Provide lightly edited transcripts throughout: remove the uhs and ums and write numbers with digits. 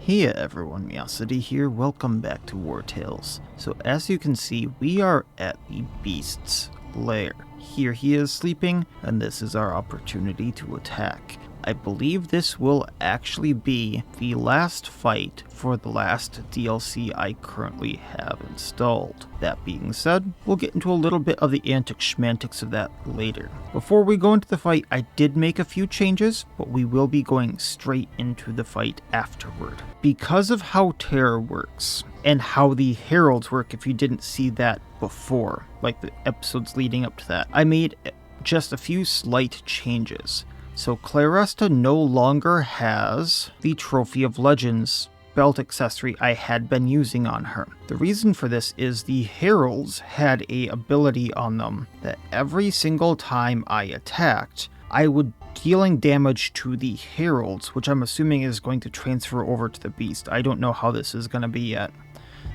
Hey everyone, Miacidae here, welcome back to Wartales. So as you can see, we are at the Beast's lair. Here he is sleeping, and this is our opportunity to attack. I believe this will actually be the last fight for the last DLC I currently have installed. That being said, we'll get into a little bit of the antics-schmantics of that later. Before we go into the fight, I did make a few changes, but we will be going straight into the fight afterward. Because of how Terror works, and how the Heralds work if you didn't see that before, like the episodes leading up to that, I made just a few slight changes. So Claresta no longer has the Trophy of Legends belt accessory I had been using on her. The reason for this is the Heralds had a ability on them that every single time I attacked, I would dealing damage to the Heralds, which I'm assuming is going to transfer over to the Beast. I don't know how this is going to be yet.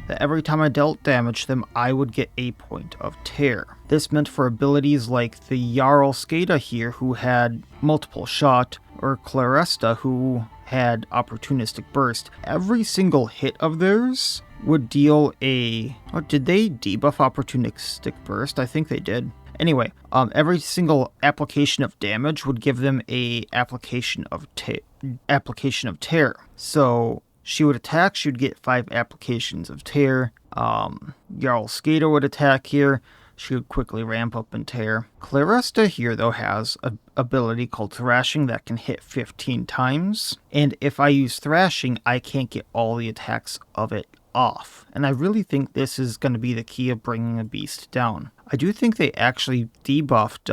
That every time I dealt damage to them, I would get a point of tear. This meant for abilities like the Unscrupulous here, who had multiple shot, or Claresta, who had opportunistic burst, every single hit of theirs would deal a... Oh, did they debuff opportunistic burst? I think they did. Anyway, every single application of damage would give them a application of tear. So she would attack, she would get 5 applications of tear. Unscrupulous would attack here, she would quickly ramp up and tear. Claresta here, though, has an ability called Thrashing that can hit 15 times. And if I use Thrashing, I can't get all the attacks of it off. And I really think this is going to be the key of bringing a beast down. I do think they actually debuffed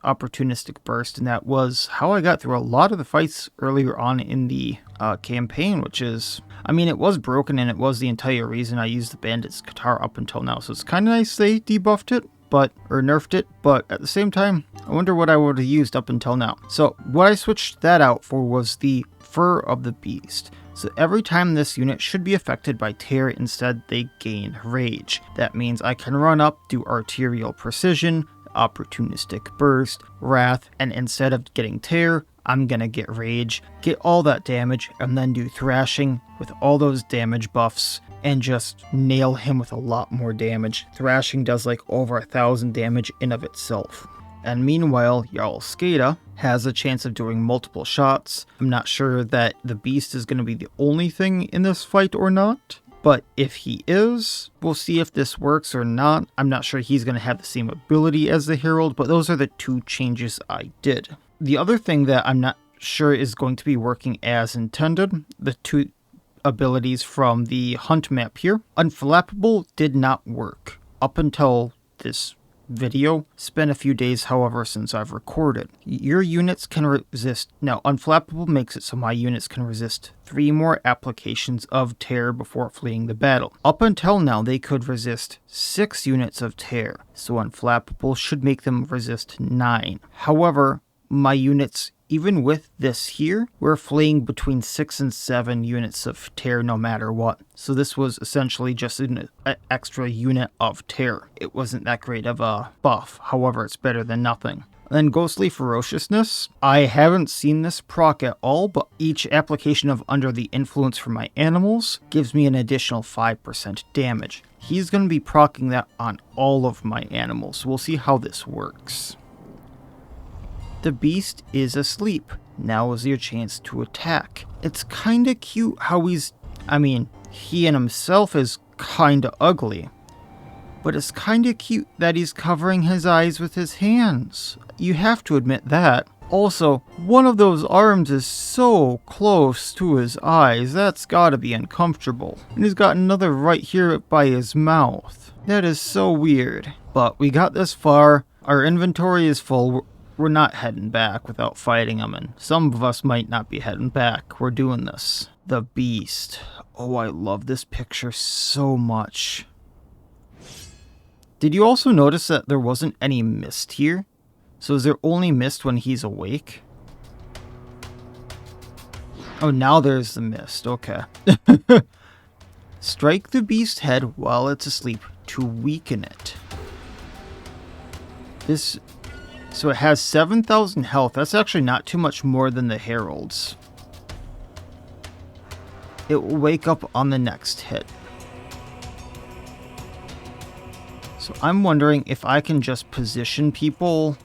Opportunistic Burst, and that was how I got through a lot of the fights earlier on in the campaign, which is... I mean, it was broken, and it was the entire reason I used the Bandit's Guitar up until now, so it's kind of nice they debuffed it, or nerfed it, but at the same time, I wonder what I would have used up until now. So, what I switched that out for was the Fur of the Beast. So every time this unit should be affected by tear, instead they gain rage. That means I can run up, do arterial precision, opportunistic burst, wrath, and instead of getting tear, I'm gonna get rage, get all that damage, and then do thrashing with all those damage buffs, and just nail him with a lot more damage. Thrashing does like over 1,000 damage in of itself. And meanwhile, Unscrupulous has a chance of doing multiple shots. I'm not sure that the Beast is going to be the only thing in this fight or not, but if he is, we'll see if this works or not. I'm not sure he's going to have the same ability as the Herald, but those are the 2 changes I did. The other thing that I'm not sure is going to be working as intended, the 2 abilities from the Hunt map here. Unflappable did not work up until this video. It's been a few days, however, since I've recorded. Your units can resist... Now, Unflappable makes it so my units can resist 3 more applications of tear before fleeing the battle. Up until now, they could resist 6 units of tear, so Unflappable should make them resist 9. However, my units, even with this here, we're fleeing between 6 and 7 units of tear no matter what. So this was essentially just an extra unit of tear. It wasn't that great of a buff, however it's better than nothing. Then Ghostly Ferociousness. I haven't seen this proc at all, but each application of Under the Influence for my animals gives me an additional 5% damage. He's going to be proccing that on all of my animals, so we'll see how this works. The Beast is asleep. Now is your chance to attack. It's kinda cute how he in himself is kinda ugly. But it's kinda cute that he's covering his eyes with his hands. You have to admit that. Also, one of those arms is so close to his eyes, that's gotta be uncomfortable. And he's got another right here by his mouth. That is so weird. But we got this far. Our inventory is full. We're not heading back without fighting him, and some of us might not be heading back. We're doing this. The Beast. Oh, I love this picture so much. Did you also notice that there wasn't any mist here? So is there only mist when he's awake? Oh, now there's the mist. Okay. Strike the Beast head while it's asleep to weaken it. So it has 7,000 health. That's actually not too much more than the Heralds. it will wake up on the next hit. So I'm wondering if I can just position people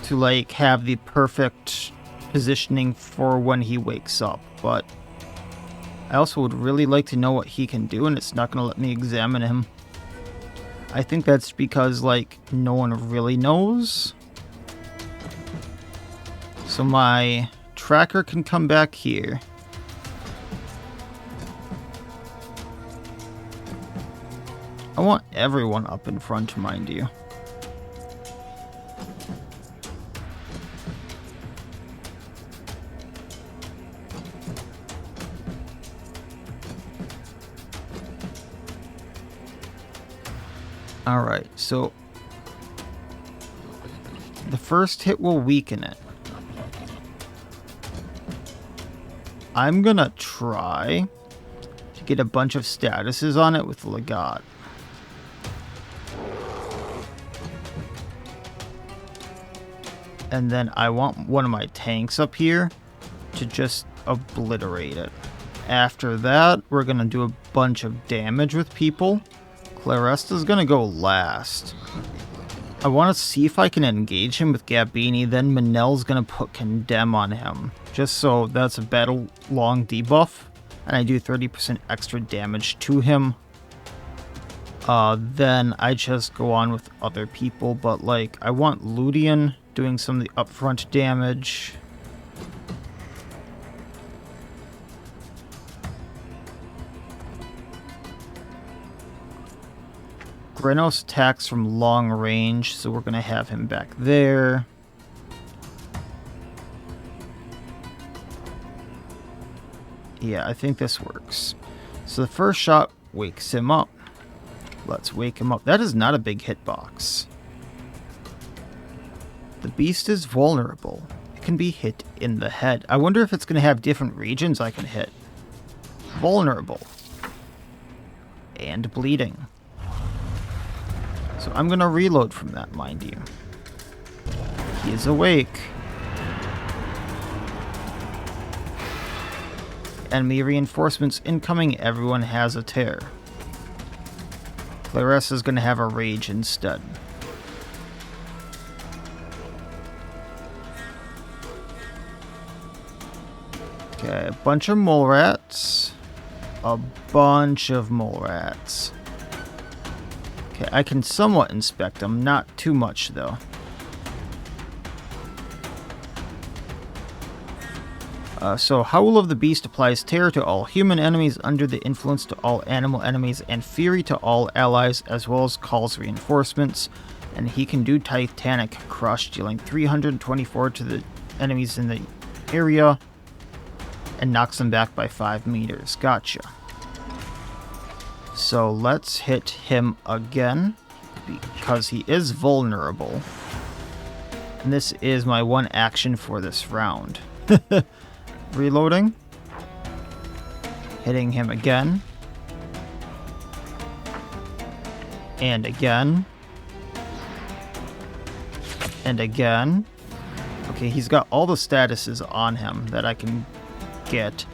to like have the perfect positioning for when he wakes up, but I also would really like to know what he can do, and it's not going to let me examine him. I think that's because like no one really knows. So my tracker can come back here. I want everyone up in front, mind you. Alright, so the first hit will weaken it. I'm gonna try to get a bunch of statuses on it with Legat. And then I want one of my tanks up here to just obliterate it. After that, we're gonna do a bunch of damage with people. Claresta's gonna go last. I want to see if I can engage him with Gabini, then Manel's gonna put Condemn on him. Just so that's a battle long debuff, and I do 30% extra damage to him. Then I just go on with other people, but like, I want Ludian doing some of the upfront damage. Grenos attacks from long range, so we're going to have him back there. Yeah, I think this works. So the first shot wakes him up. Let's wake him up. That is not a big hitbox. The beast is vulnerable. It can be hit in the head. I wonder if it's going to have different regions I can hit. Vulnerable. And bleeding. So I'm going to reload from that, mind you. He is awake. Enemy reinforcements incoming. Everyone has a tear. Claressa's going to have a rage instead. Okay, a bunch of mole rats. A bunch of mole rats. Okay, I can somewhat inspect them, not too much though. So Howl of the Beast applies terror to all human enemies, under the influence to all animal enemies, and fury to all allies, as well as calls reinforcements. And he can do Titanic Crush, dealing 324 to the enemies in the area, and knocks them back by 5 meters. Gotcha. So let's hit him again, because he is vulnerable. And this is my one action for this round. Reloading. Hitting him again. And again. And again. Okay, he's got all the statuses on him that I can get.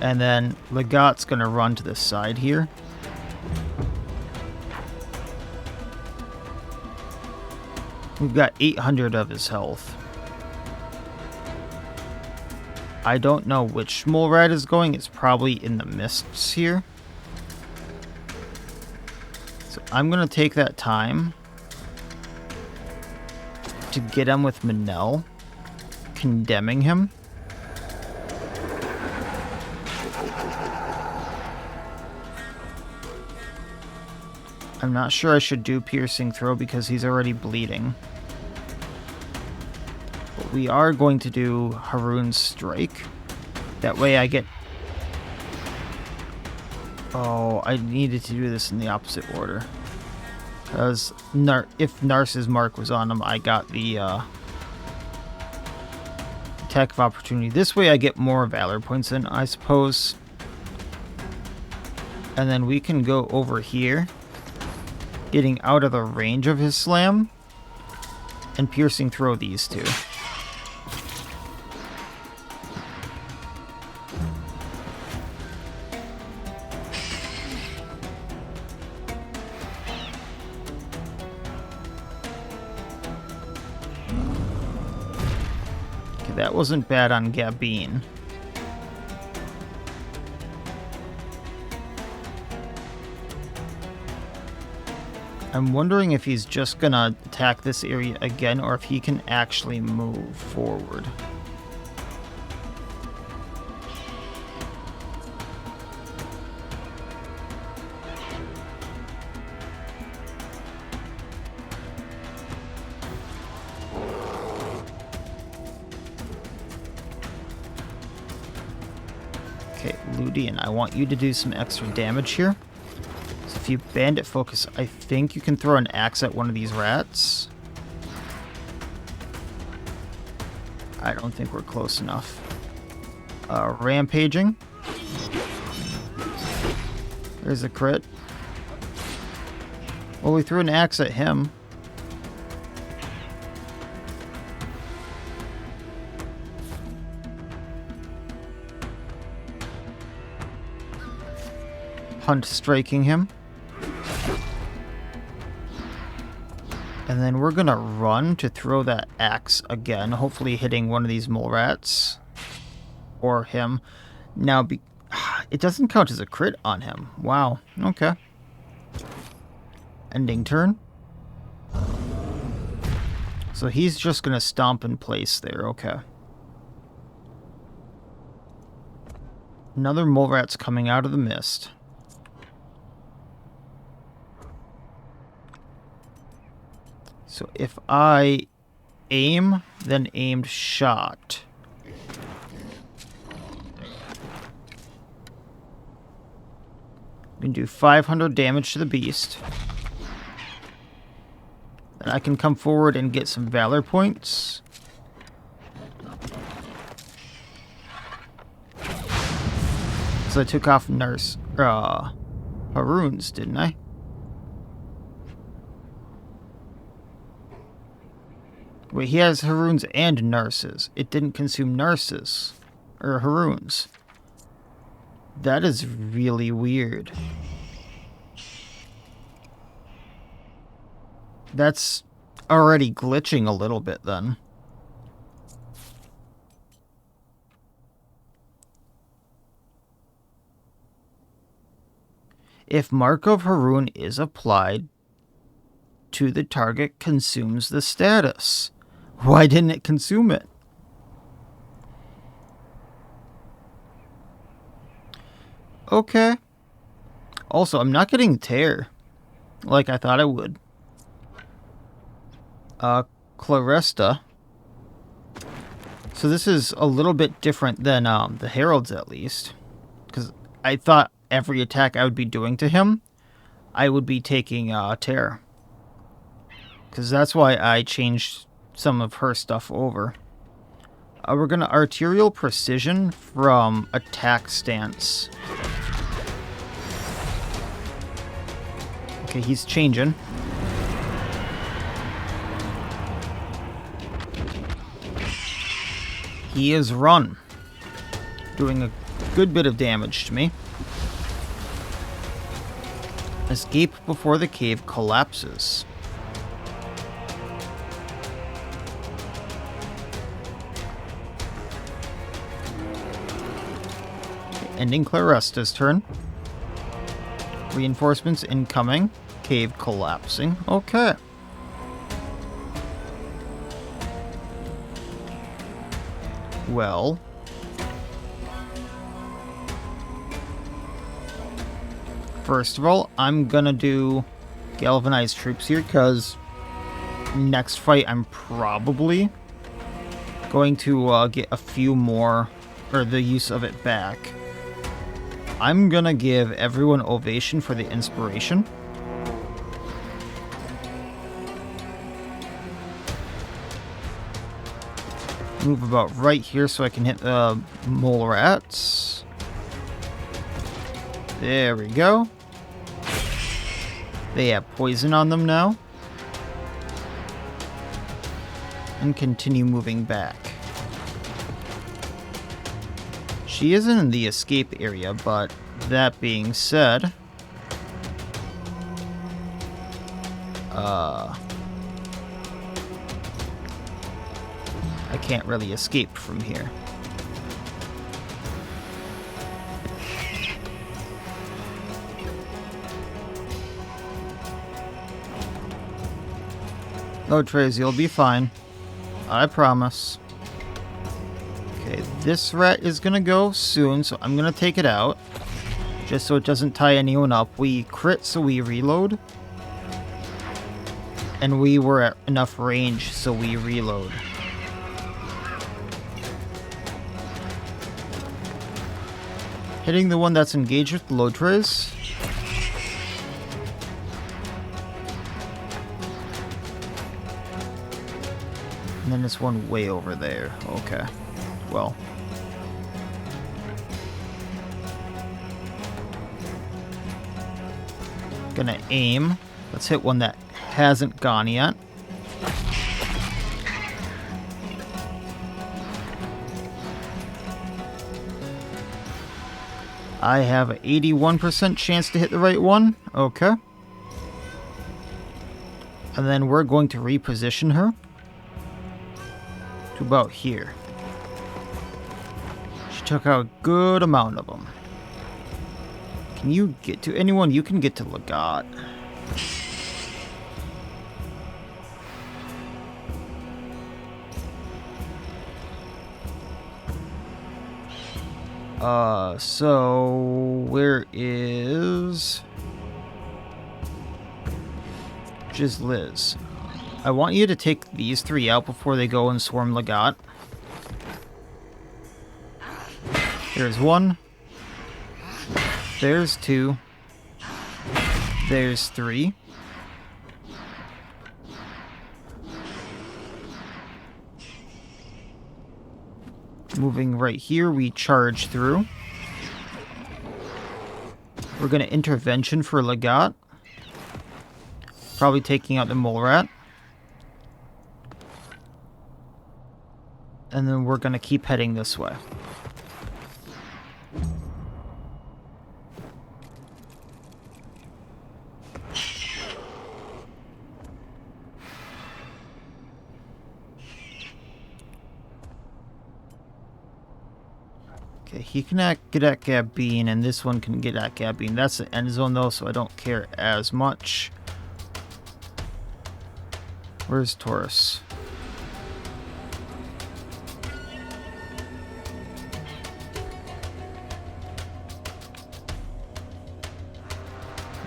And then Legat's gonna run to the side here. We've got 800 of his health. I don't know which mole rat is going. It's probably in the mists here. So I'm going to take that time to get him with Manel, condemning him. I'm not sure I should do Piercing Throw because he's already bleeding. But we are going to do Haroon's Strike. That way I get... Oh, I needed to do this in the opposite order. Because if Narcis's Mark was on him, I got the Attack of Opportunity. This way I get more Valor points in, I suppose. And then we can go over here, getting out of the range of his slam, and Piercing Throw these two. That wasn't bad on Gabine. I'm wondering if he's just gonna attack this area again or if he can actually move forward. Okay, Ludian, I want you to do some extra damage here. So if you bandit focus, I think you can throw an axe at one of these rats. I don't think we're close enough. Rampaging. There's a crit. Well, we threw an axe at him. Hunt striking him. And then we're gonna run to throw that axe again, hopefully hitting one of these mole rats. Or him. Now, it doesn't count as a crit on him. Wow, okay. Ending turn. So he's just gonna stomp in place there, okay. Another mole rat's coming out of the mist. So if I aim, then aimed shot. We can do 500 damage to the beast. Then I can come forward and get some valor points. So I took off Haroon's, didn't I? Wait, he has Haroon's and Nurse's. It didn't consume Nurse's. Or Haroon's. That is really weird. That's already glitching a little bit then. If Mark of Haroon is applied to the target, consumes the status. Why didn't it consume it? Okay. Also, I'm not getting tear like I thought I would. Claresta. So this is a little bit different than the Heralds, at least. Because I thought every attack I would be doing to him, I would be taking tear. Because that's why I changed some of her stuff over. We're going to arterial precision from attack stance. Okay, he's changing. He is run. Doing a good bit of damage to me. Escape before the cave collapses. Ending Claresta's turn. Reinforcements incoming. Cave collapsing. Okay. Well. First of all, I'm gonna do galvanized troops here, because next fight I'm probably going to get a few more, or the use of it back. I'm gonna give everyone ovation for the inspiration. Move about right here so I can hit the mole rats. There we go. They have poison on them now. And continue moving back. She isn't in the escape area, but that being said, I I can't really escape from here. Oh, Trace, you'll be fine. I promise. Okay, this rat is gonna go soon, so I'm gonna take it out. Just so it doesn't tie anyone up. We crit, so we reload. And we were at enough range, so we reload. Hitting the one that's engaged with load trace. And then this one way over there. Okay. Well. Gonna aim. Let's hit one that hasn't gone yet. I have an 81% chance to hit the right one. Okay. And then we're going to reposition her to about here. She took out a good amount of them. Can you get to anyone? You can get to Legat. So where is just Liz? I want you to take these three out before they go and swarm Legat. There's one. There's two. There's three. Moving right here, we charge through. We're going to intervention for Legat. Probably taking out the mole rat. And then we're going to keep heading this way. Okay, he can get at Gabine, and this one can get at Gabine. That's the end zone, though, so I don't care as much. Where's Taurus?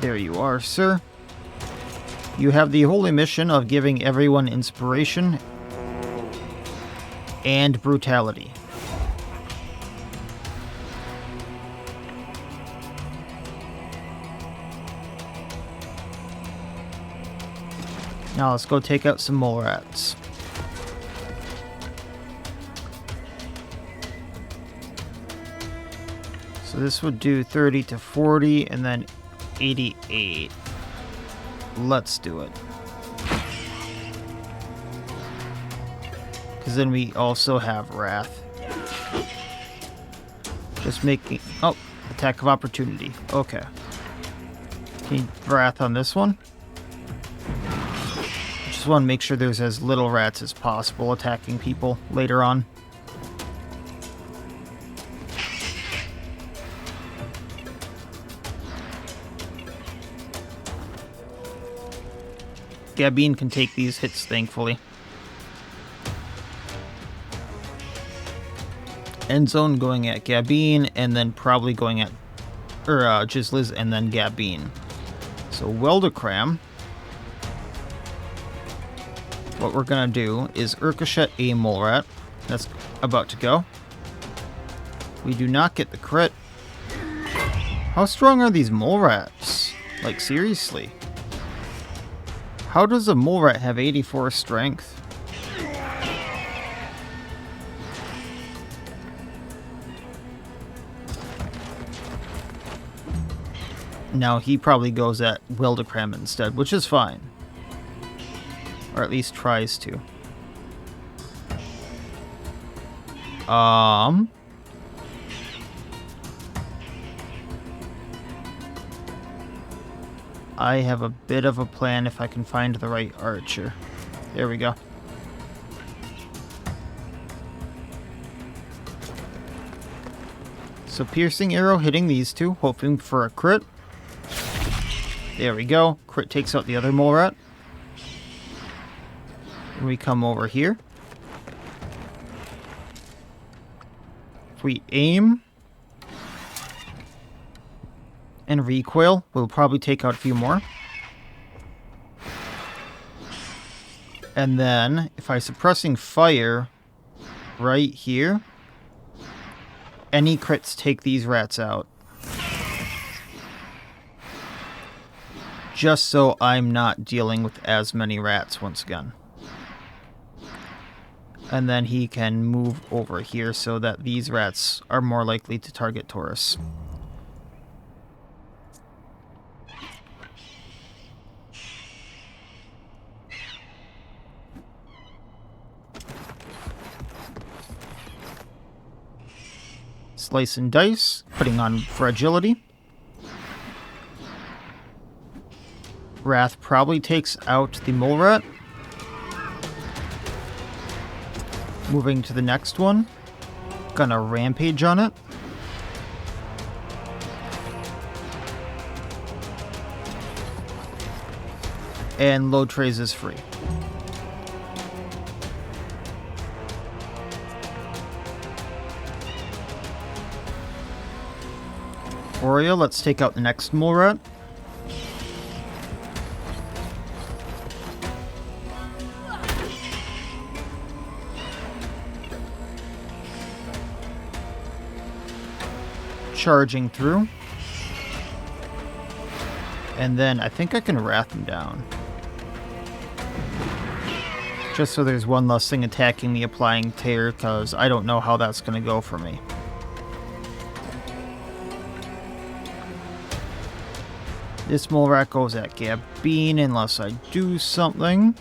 There you are, sir. You have the holy mission of giving everyone inspiration and brutality. Now let's go take out some mole rats. So this would do 30 to 40 and then 88. Let's do it. Because then we also have Wrath. Just making... Oh, attack of opportunity. Okay. Can you Wrath on this one? Just want to make sure there's as little rats as possible attacking people later on. Gabine can take these hits, thankfully. End zone going at Gabine, and then probably going at... just Liz, and then Gabine. So, Weldacram. What we're gonna do is ricochet a mole rat. That's about to go. We do not get the crit. How strong are these mole rats? Like, seriously. How does a mole rat have 84 strength? Now he probably goes at Weldacram instead, which is fine. Or at least tries to. I have a bit of a plan if I can find the right archer. There we go. So piercing arrow hitting these two, hoping for a crit. There we go. Crit takes out the other mole rat. And we come over here. If we aim and recoil, we'll probably take out a few more. And then, if I'm suppressing fire right here, any crits take these rats out. Just so I'm not dealing with as many rats once again. And then he can move over here so that these rats are more likely to target Taurus. Slice and dice, putting on fragility. Wrath probably takes out the mole rat. Moving to the next one. Gonna rampage on it. And load trays is free. Oria, let's take out the next mole rat. Charging through. And then I think I can wrath him down. Just so there's one less thing attacking me, applying tear, because I don't know how that's going to go for me. This mole rat goes at Gabine unless I do something.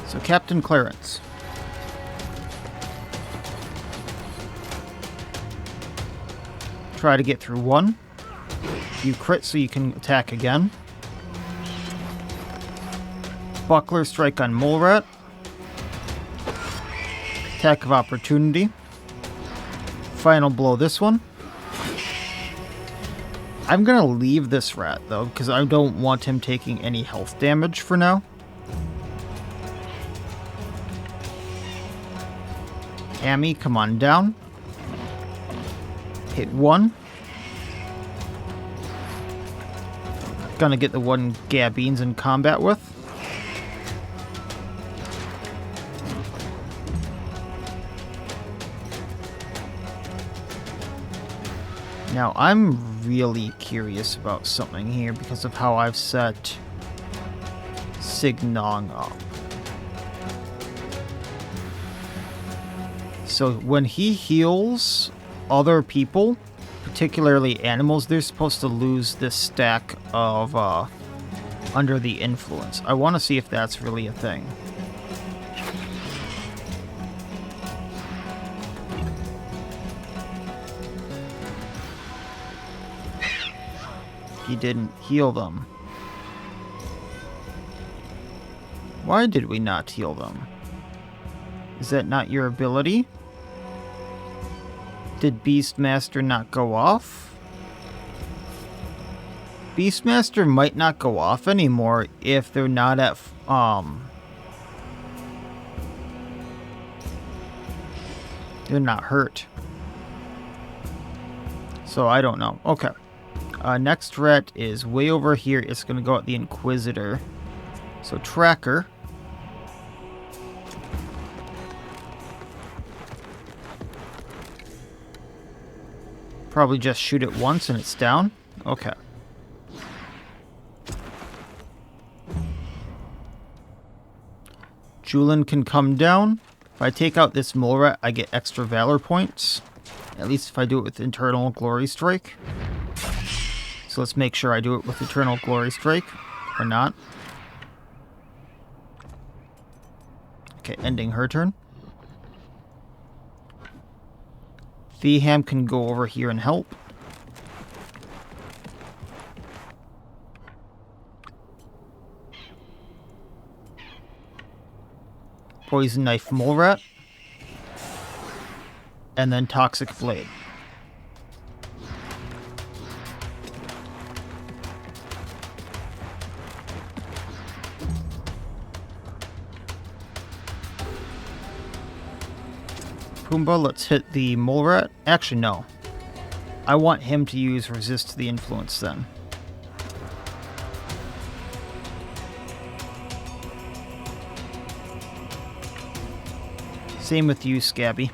So Captain Clarence. Try to get through one. You crit so you can attack again. Buckler strike on mole rat. Attack of opportunity. Final blow this one. I'm gonna leave this rat though, because I don't want him taking any health damage for now. Amy, come on down. Hit one. Gonna get the one Gabine's in combat with. Now, I'm really curious about something here because of how I've set Signong up. So when he heals other people, particularly animals, they're supposed to lose this stack of under the influence. I want to see if that's really a thing. He didn't heal them. Why did we not heal them? Is that not your ability? Did Beastmaster not go off? Beastmaster might not go off anymore if they're not at they're not hurt. So I don't know. Okay. Next rat is way over here. It's going to go at the Inquisitor. So Tracker. Probably just shoot it once and it's down. Okay. Julin can come down. If I take out this mole rat, I get extra valor points. At least if I do it with Eternal Glory Strike. So let's make sure I do it with Eternal Glory Strike, or not. Okay, ending her turn. Theham can go over here and help. Poison Knife Mole Rat, and then Toxic Blade. Pumbaa, let's hit the Mole Rat. Actually, no. I want him to use Resist the Influence then. Same with you, Scabby.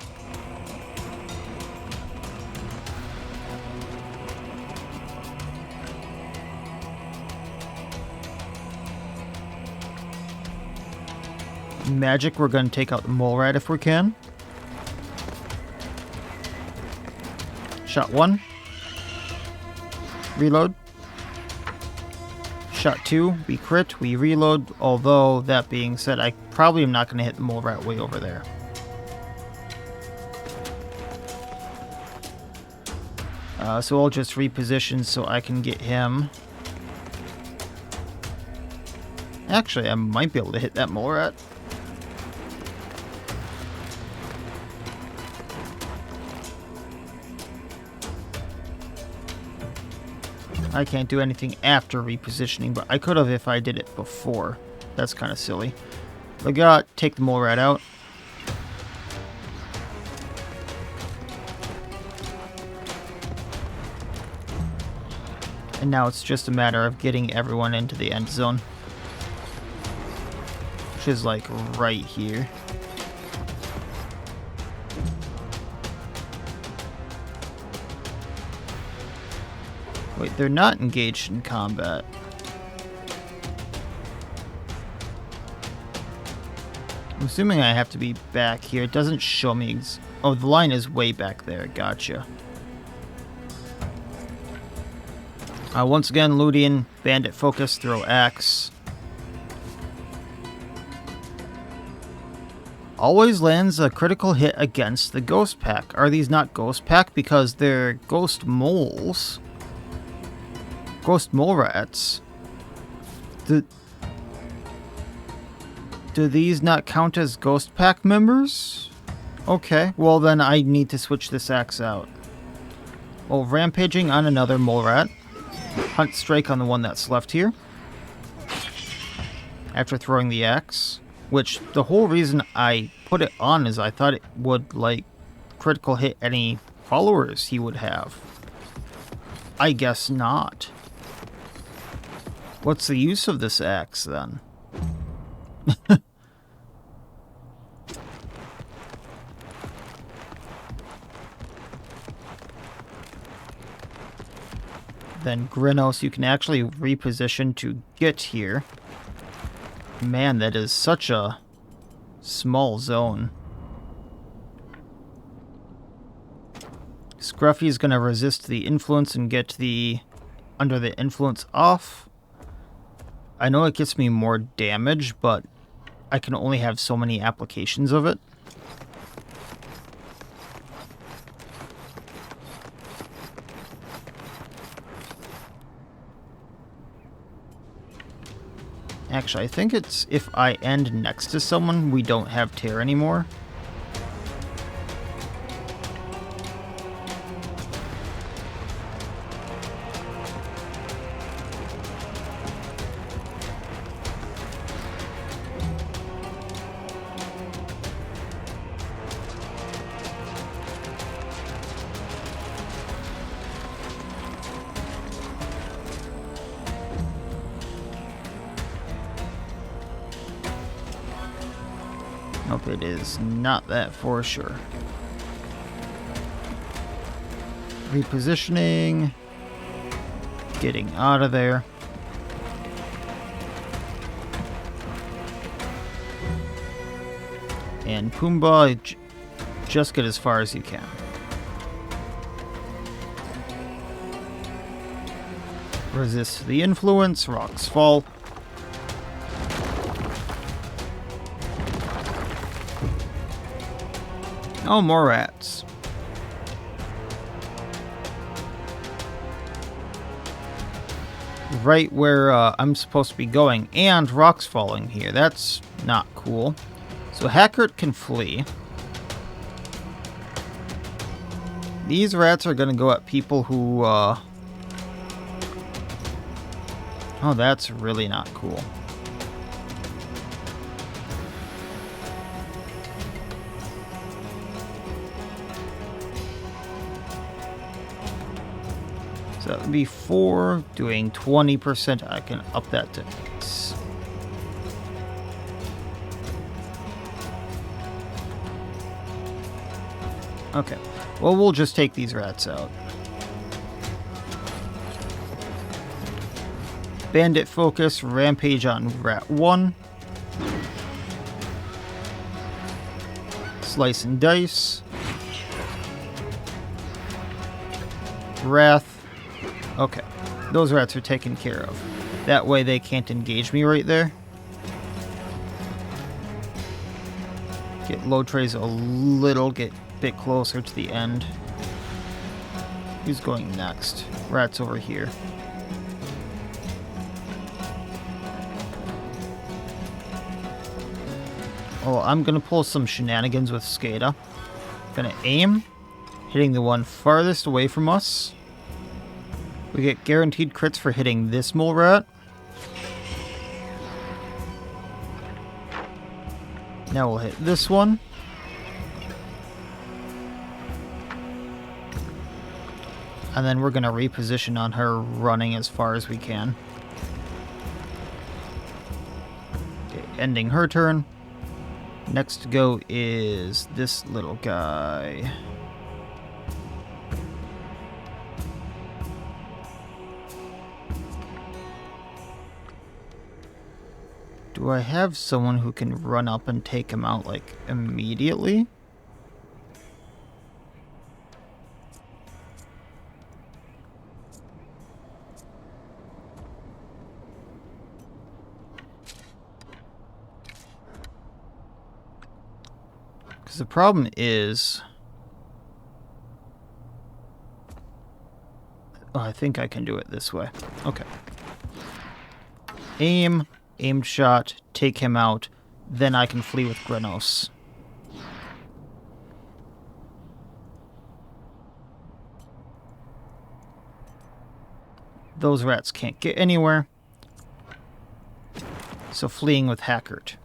Magic, we're going to take out the Mole Rat if we can. Shot 1. Reload. Shot 2. We crit. We reload. Although, that being said, I probably am not going to hit the Mole Rat way over there. So I'll just reposition so I can get him. Actually, I might be able to hit that Mole Rat. I can't do anything after repositioning, but I could have if I did it before. That's kind of silly. Lagat, take the Mole Rat out. And now it's just a matter of getting everyone into the end zone. Which is like right here. Wait, they're not engaged in combat. I'm assuming I have to be back here. It doesn't show me... Oh, the line is way back there. Gotcha. Once again, Ludian, Bandit Focus, Throw Axe. Always lands a critical hit against the Ghost Pack. Are these not Ghost Pack because they're Ghost Moles? Ghost Mole Rats. Do these not count as Ghost Pack members? Okay, well then I need to switch this axe out. Well, rampaging on another Mole Rat. Hunt Strike on the one that's left here. After throwing the axe. Which, the whole reason I put it on is I thought it would, like, critical hit any followers he would have. I guess not. What's the use of this axe, then? Then Grinnos, you can actually reposition to get here. Man, that is such a small zone. Scruffy is going to resist the influence and get the under the influence off. I know it gets me more damage, but I can only have so many applications of it. Actually, I think it's if I end next to someone, we don't have tear anymore. Nope, it is not that for sure. Repositioning. Getting out of there. And Pumbaa, just get as far as you can. Resist the influence, rocks fall. Oh, more rats. Right where I'm supposed to be going. And rocks falling here. That's not cool. So Hackert can flee. These rats are going to go at people who, Oh, that's really not cool. So that would be 4, doing 20%. I can up that to 6. Okay. Well, we'll just take these rats out. Bandit focus, rampage on rat 1. Slice and dice. Wrath. Okay. Those rats are taken care of. That way they can't engage me right there. Get load trays a little bit closer to the end. Who's going next? Rats over here. Oh, I'm gonna pull some shenanigans with Skada. Gonna aim, hitting the one farthest away from us. We get guaranteed crits for hitting this mole rat. Now we'll hit this one. And then we're going to reposition on her running as far as we can. Okay, ending her turn. Next to go is this little guy. Do I have someone who can run up and take him out, like, immediately? Because the problem is... Oh, I think I can do it this way. Okay. Aimed shot, take him out, then I can flee with Grenos. Those rats can't get anywhere. So fleeing with Hackert.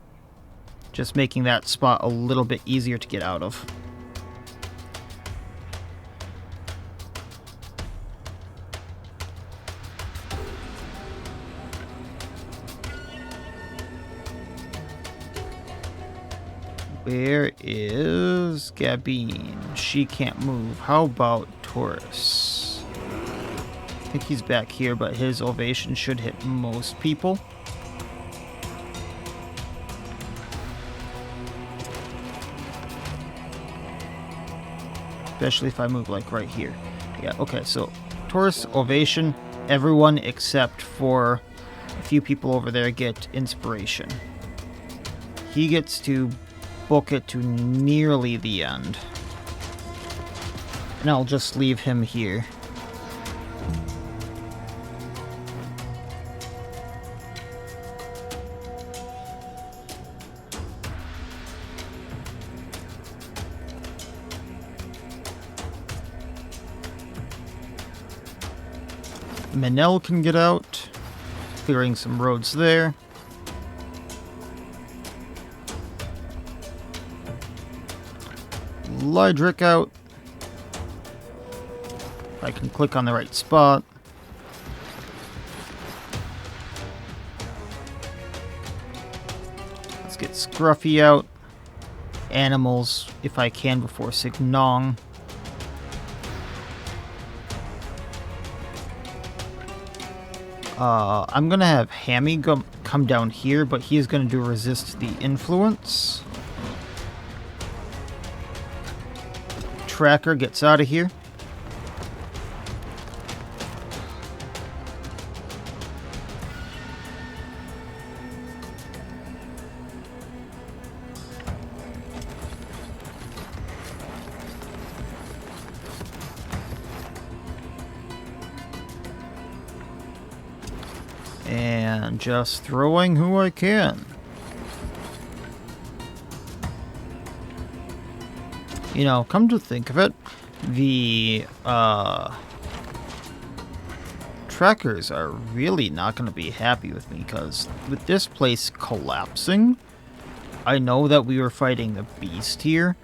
Just making that spot a little bit easier to get out of. Where is Gabine? She can't move. How about Taurus? I think he's back here, but his ovation should hit most people. Especially if I move like right here. Yeah, okay, so Taurus, ovation, everyone except for a few people over there get inspiration. He gets to book it to nearly the end. And I'll just leave him here. Manel can get out, clearing some roads there. Lydric out. If I can click on the right spot. Let's get Scruffy out. Animals, if I can, before Signong. I'm gonna have Hammy come down here, but he's gonna do resist the influence. Tracker gets out of here. And just throwing who I can. You know, come to think of it, the trekkers are really not going to be happy with me, because with this place collapsing, I know that we were fighting the beast here,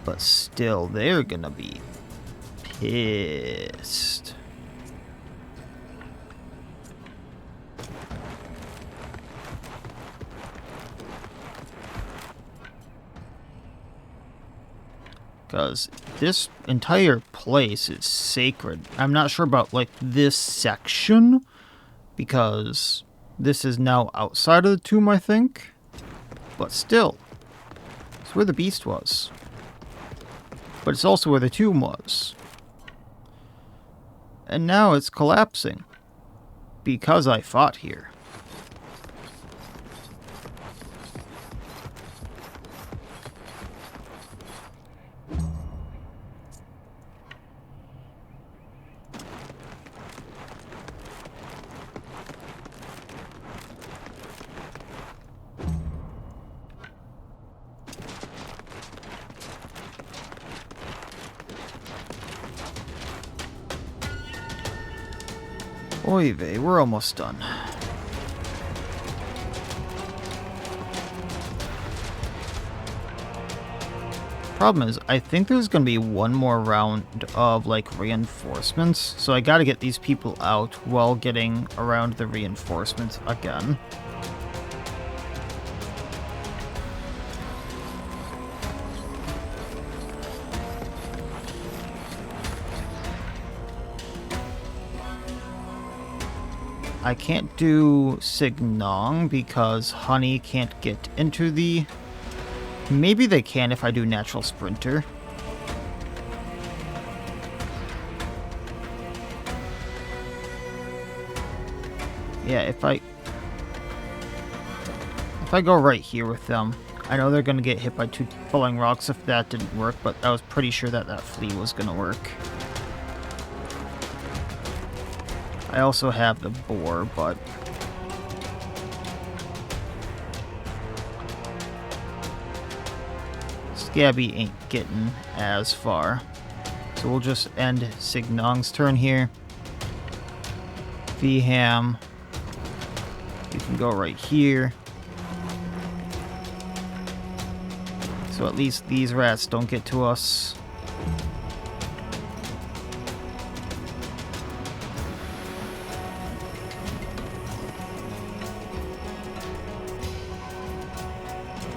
but still, they're going to be pissed. Because this entire place is sacred. I'm not sure about, like, this section, because this is now outside of the tomb, I think. But still, it's where the beast was. But it's also where the tomb was. And now it's collapsing. Because I fought here. Oy vey, we're almost done. Problem is, I think there's gonna be one more round of, like, reinforcements, so I gotta get these people out while getting around the reinforcements again. I can't do Signong because Honey can't get into the... Maybe they can if I do Natural Sprinter. Yeah, if I go right here with them, I know they're gonna get hit by 2 falling rocks if that didn't work, but I was pretty sure that that flea was gonna work. I also have the boar, but... Scabby ain't getting as far. So we'll just end Signong's turn here. Vham. You can go right here. So at least these rats don't get to us.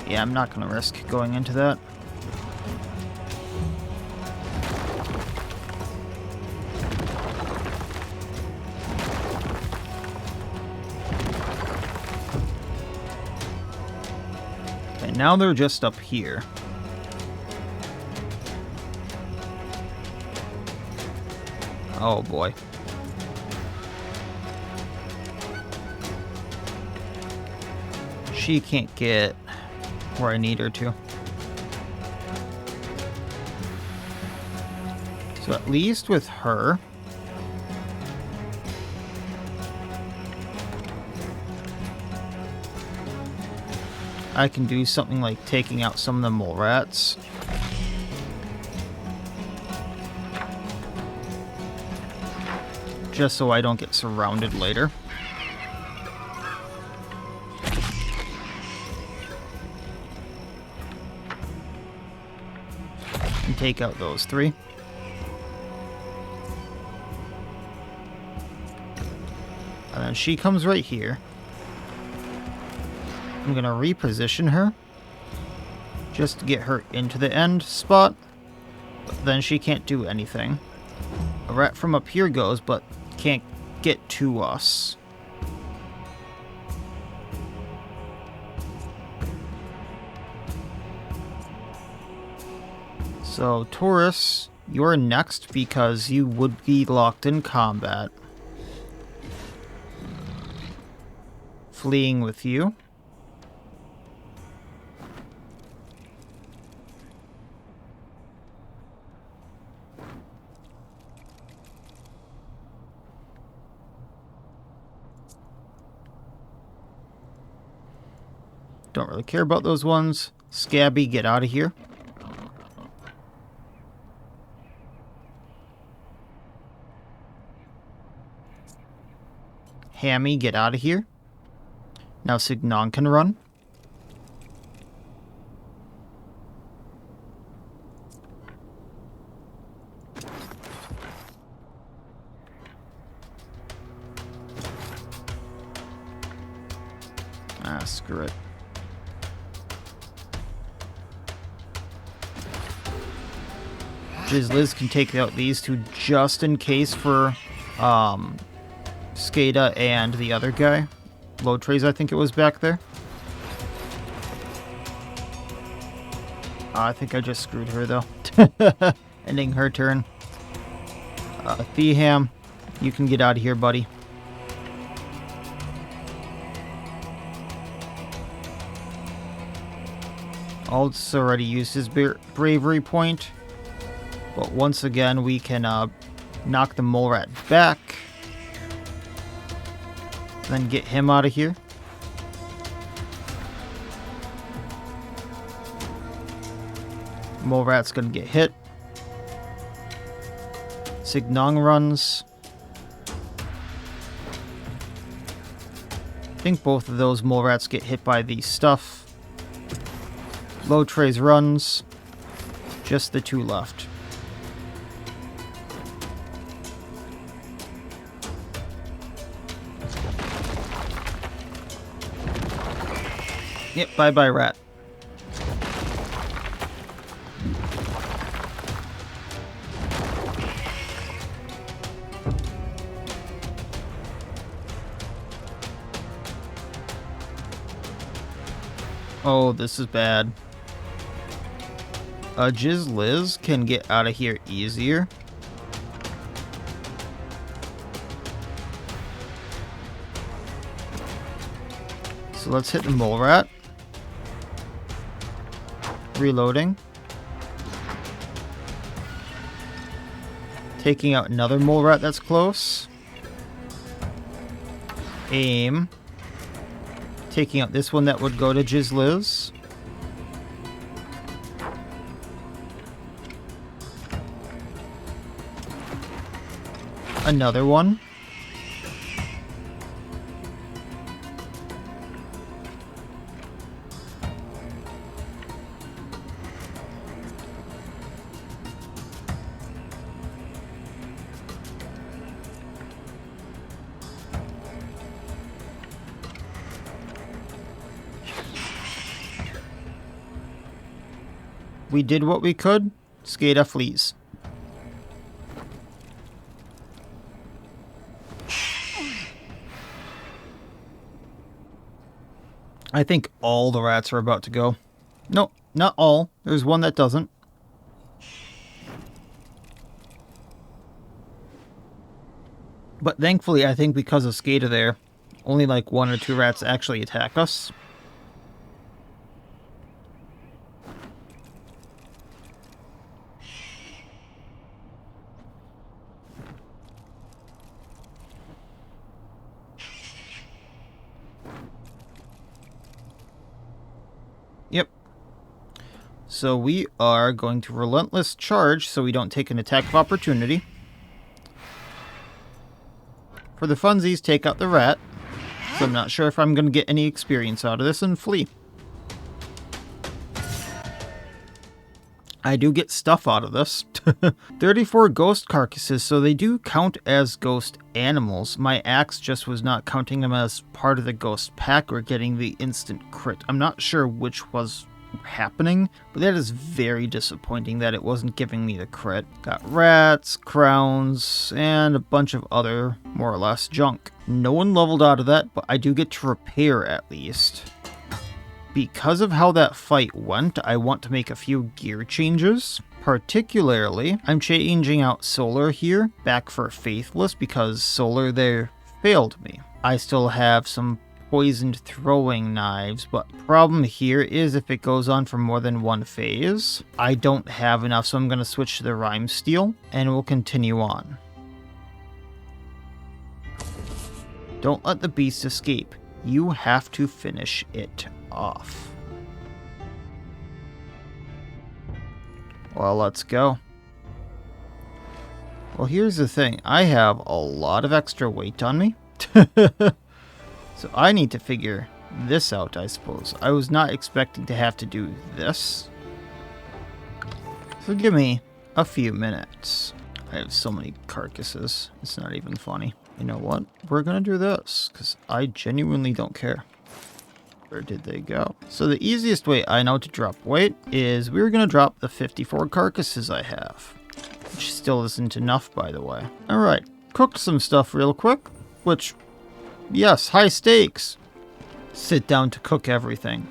Yeah, I'm not gonna risk going into that. And now they're just up here. Oh boy. She can't get where I need her to. So at least with her, I can do something like taking out some of the mole rats. Just so I don't get surrounded later. And take out those 3. And then she comes right here. I'm gonna reposition her just to get her into the end spot, but then she can't do anything. A rat from up here goes, but can't get to us. So, Taurus, you're next because you would be locked in combat. Fleeing with you. Don't really care about those ones. Scabby, get out of here. Hammy, get out of here. Now Signon can run. Ah, screw it. Liz can take out these two just in case for Skada and the other guy. Low trays, I think it was back there. I think I just screwed her though. Ending her turn. Theham, you can get out of here, buddy. Alt's already used his bravery point. But once again, we can knock the mole rat back. Then get him out of here. Mole rat's gonna get hit. Signon runs. I think both of those mole rats get hit by the stuff. Low trays runs. Just the two left. Yep, bye-bye, rat. Oh, this is bad. Liz can get out of here easier. So let's hit the mole rat. Reloading. Taking out another mole rat that's close. Aim. Taking out this one that would go to Liz. Another one. We did what we could. Skada flees. I think all the rats are about to go. No, not all. There's one that doesn't. But thankfully, I think because of Skada there, only like 1 or 2 rats actually attack us. Yep. So we are going to relentless charge so we don't take an attack of opportunity. For the funsies, take out the rat. So I'm not sure if I'm going to get any experience out of this, and flee. I do get stuff out of this. 34 ghost carcasses, so they do count as ghost animals. My axe just was not counting them as part of the ghost pack or getting the instant crit. I'm not sure which was happening, but that is very disappointing that it wasn't giving me the crit. Got rats, crowns, and a bunch of other more or less junk. No one leveled out of that, but I do get to repair at least. Because of how that fight went, I want to make a few gear changes. Particularly, I'm changing out Solar here back for Faithless because Solar there failed me. I still have some poisoned throwing knives, but problem here is if it goes on for more than one phase, I don't have enough, so I'm going to switch to the Rhyme Steel and we'll continue on. Don't let the beast escape. You have to finish it off. Well, let's go. Well, here's the thing. I have a lot of extra weight on me. So I need to figure this out, I suppose. I was not expecting to have to do this. So give me a few minutes. I have so many carcasses. It's not even funny. You know what? We're gonna do this, because I genuinely don't care. Where did they go? So the easiest way I know to drop weight is we're gonna drop the 54 carcasses I have. Which still isn't enough, by the way. Alright, cooked some stuff real quick. Which, yes, high stakes. Sit down to cook everything.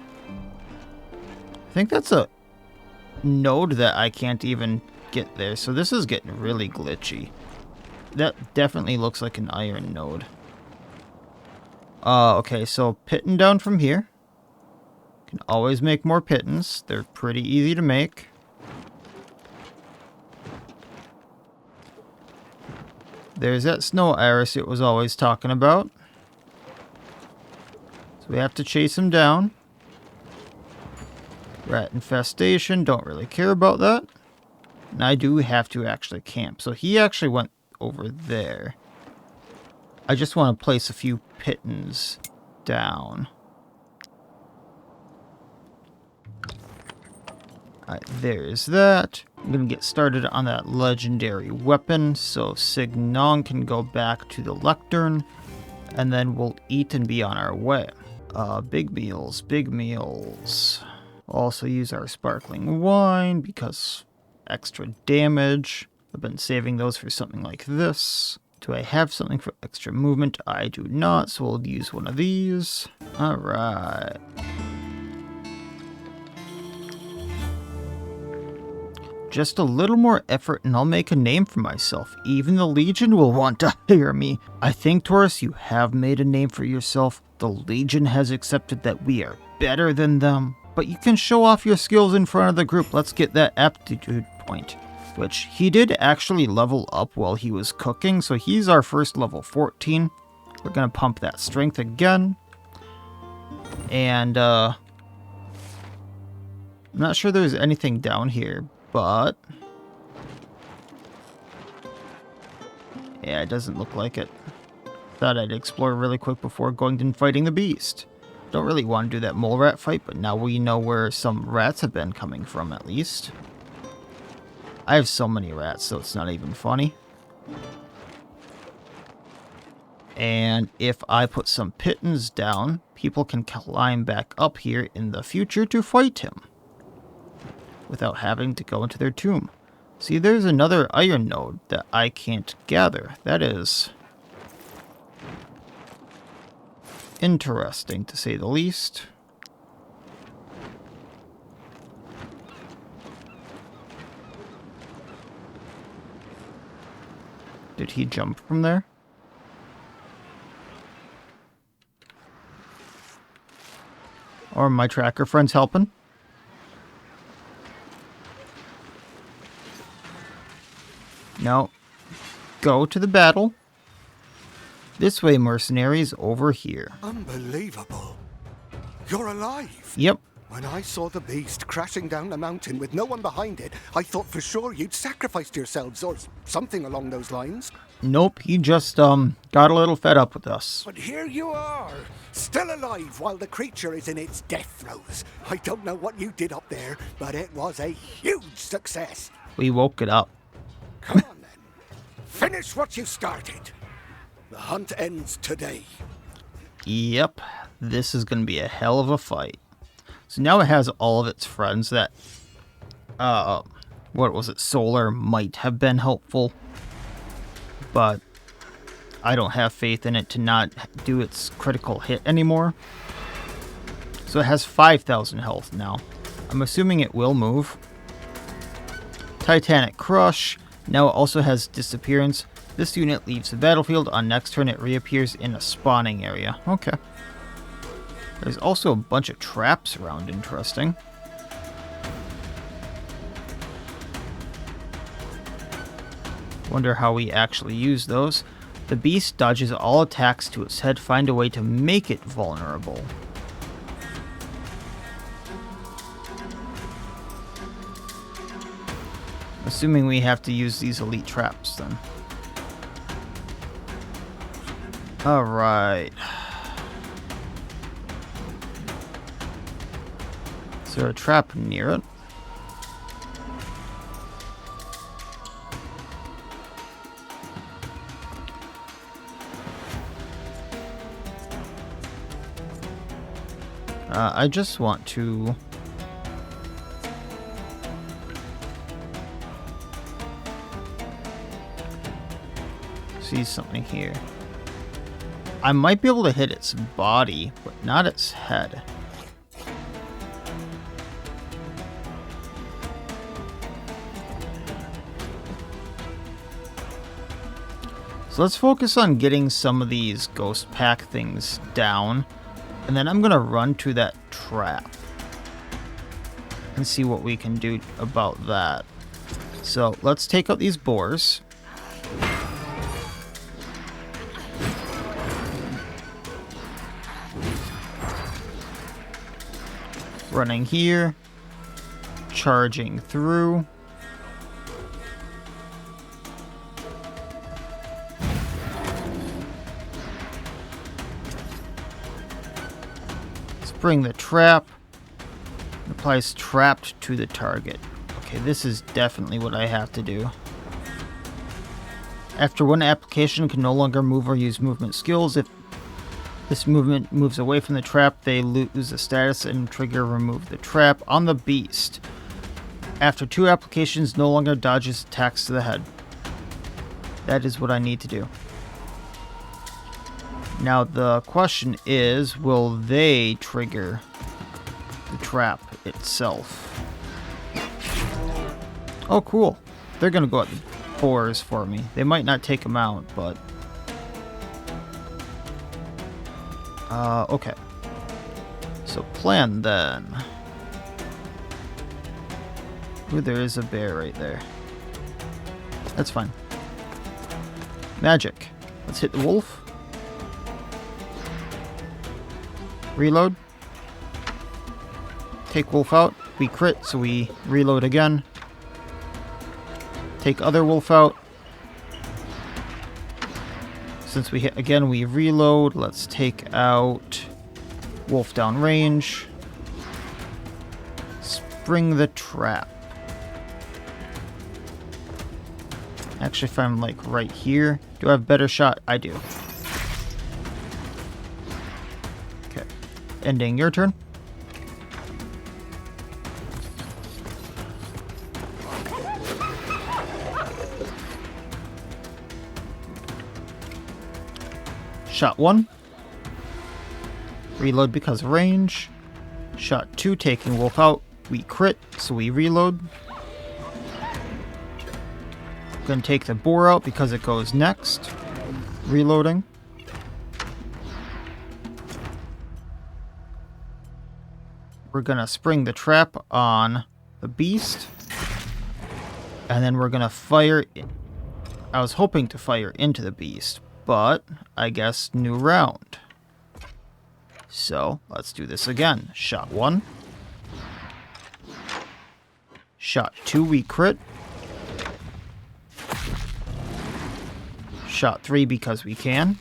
I think that's a node that I can't even get there. So this is getting really glitchy. That definitely looks like an iron node. Okay, so pitting down from here. Can always make more pittons. They're pretty easy to make. There's that snow iris it was always talking about. So we have to chase him down. Rat infestation, don't really care about that. And I do have to actually camp. So he actually went over there. I just want to place a few pittons down. Alright, there's that. I'm going to get started on that legendary weapon, so Signon can go back to the lectern, and then we'll eat and be on our way. Big meals, big meals. Also use our sparkling wine, because extra damage. I've been saving those for something like this. Do I have something for extra movement? I do not, so we'll use one of these. Alright. Just a little more effort and I'll make a name for myself. Even the Legion will want to hire me. I think, Taurus, you have made a name for yourself. The Legion has accepted that we are better than them. But you can show off your skills in front of the group. Let's get that aptitude point. Which he did actually level up while he was cooking, so he's our first level 14. We're gonna pump that strength again. And, I'm not sure there's anything down here, but... yeah, it doesn't look like it. Thought I'd explore really quick before going and fighting the beast. Don't really want to do that mole rat fight, but now we know where some rats have been coming from, at least. I have so many rats, so it's not even funny. And if I put some pittons down, people can climb back up here in the future to fight him. Without having to go into their tomb. See, there's another iron node that I can't gather. That is interesting, to say the least. Did he jump from there? Or my tracker friend's helping? No. Go to the battle. This way, mercenaries, over here. Unbelievable. You're alive? Yep. When I saw the beast crashing down the mountain with no one behind it, I thought for sure you'd sacrificed yourselves or something along those lines. Nope, he just, got a little fed up with us. But here you are, still alive while the creature is in its death throes. I don't know what you did up there, but it was a huge success. We woke it up. Come on then, finish what you started. The hunt ends today. Yep, this is gonna be a hell of a fight. So now it has all of its friends that, what was it, Solar might have been helpful. But I don't have faith in it to not do its critical hit anymore. So it has 5,000 health now. I'm assuming it will move. Titanic Crush. Now it also has Disappearance. This unit leaves the battlefield. On next turn it reappears in a spawning area. Okay. There's also a bunch of traps around, interesting. Wonder how we actually use those. The beast dodges all attacks to its head. Find a way to make it vulnerable. Assuming we have to use these elite traps then. Alright. Is there a trap near it? I just want to... see something here. I might be able to hit its body, but not its head. So let's focus on getting some of these ghost pack things down. And then I'm going to run to that trap and see what we can do about that. So let's take out these boars. Running here. Charging through. Bring the trap. It applies trapped to the target. Okay, this is definitely what I have to do. After one application can no longer move or use movement skills. If this movement moves away from the trap, they lose a status and trigger remove the trap on the beast. After 2 applications, no longer dodges attacks to the head. That is what I need to do. Now the question is, will they trigger the trap itself? Oh, cool. They're gonna go at the boars for me. They might not take them out, but... okay. So plan then. Ooh, there is a bear right there. That's fine. Magic. Let's hit the wolf. Reload. Take wolf out. We crit, so we reload again. Take other wolf out. Since we hit again, we reload. Let's take out wolf down range. Spring the trap. Actually, if I'm like right here, do I have a better shot? I do. Ending your turn. Shot 1. Reload because of range. Shot 2, taking wolf out. We crit, so we reload. Gonna take the boar out because it goes next. Reloading. We're gonna spring the trap on the beast. And then we're gonna fire... I was hoping to fire into the beast, but I guess new round. So, let's do this again. Shot 1. Shot 2, we crit. Shot 3 because we can.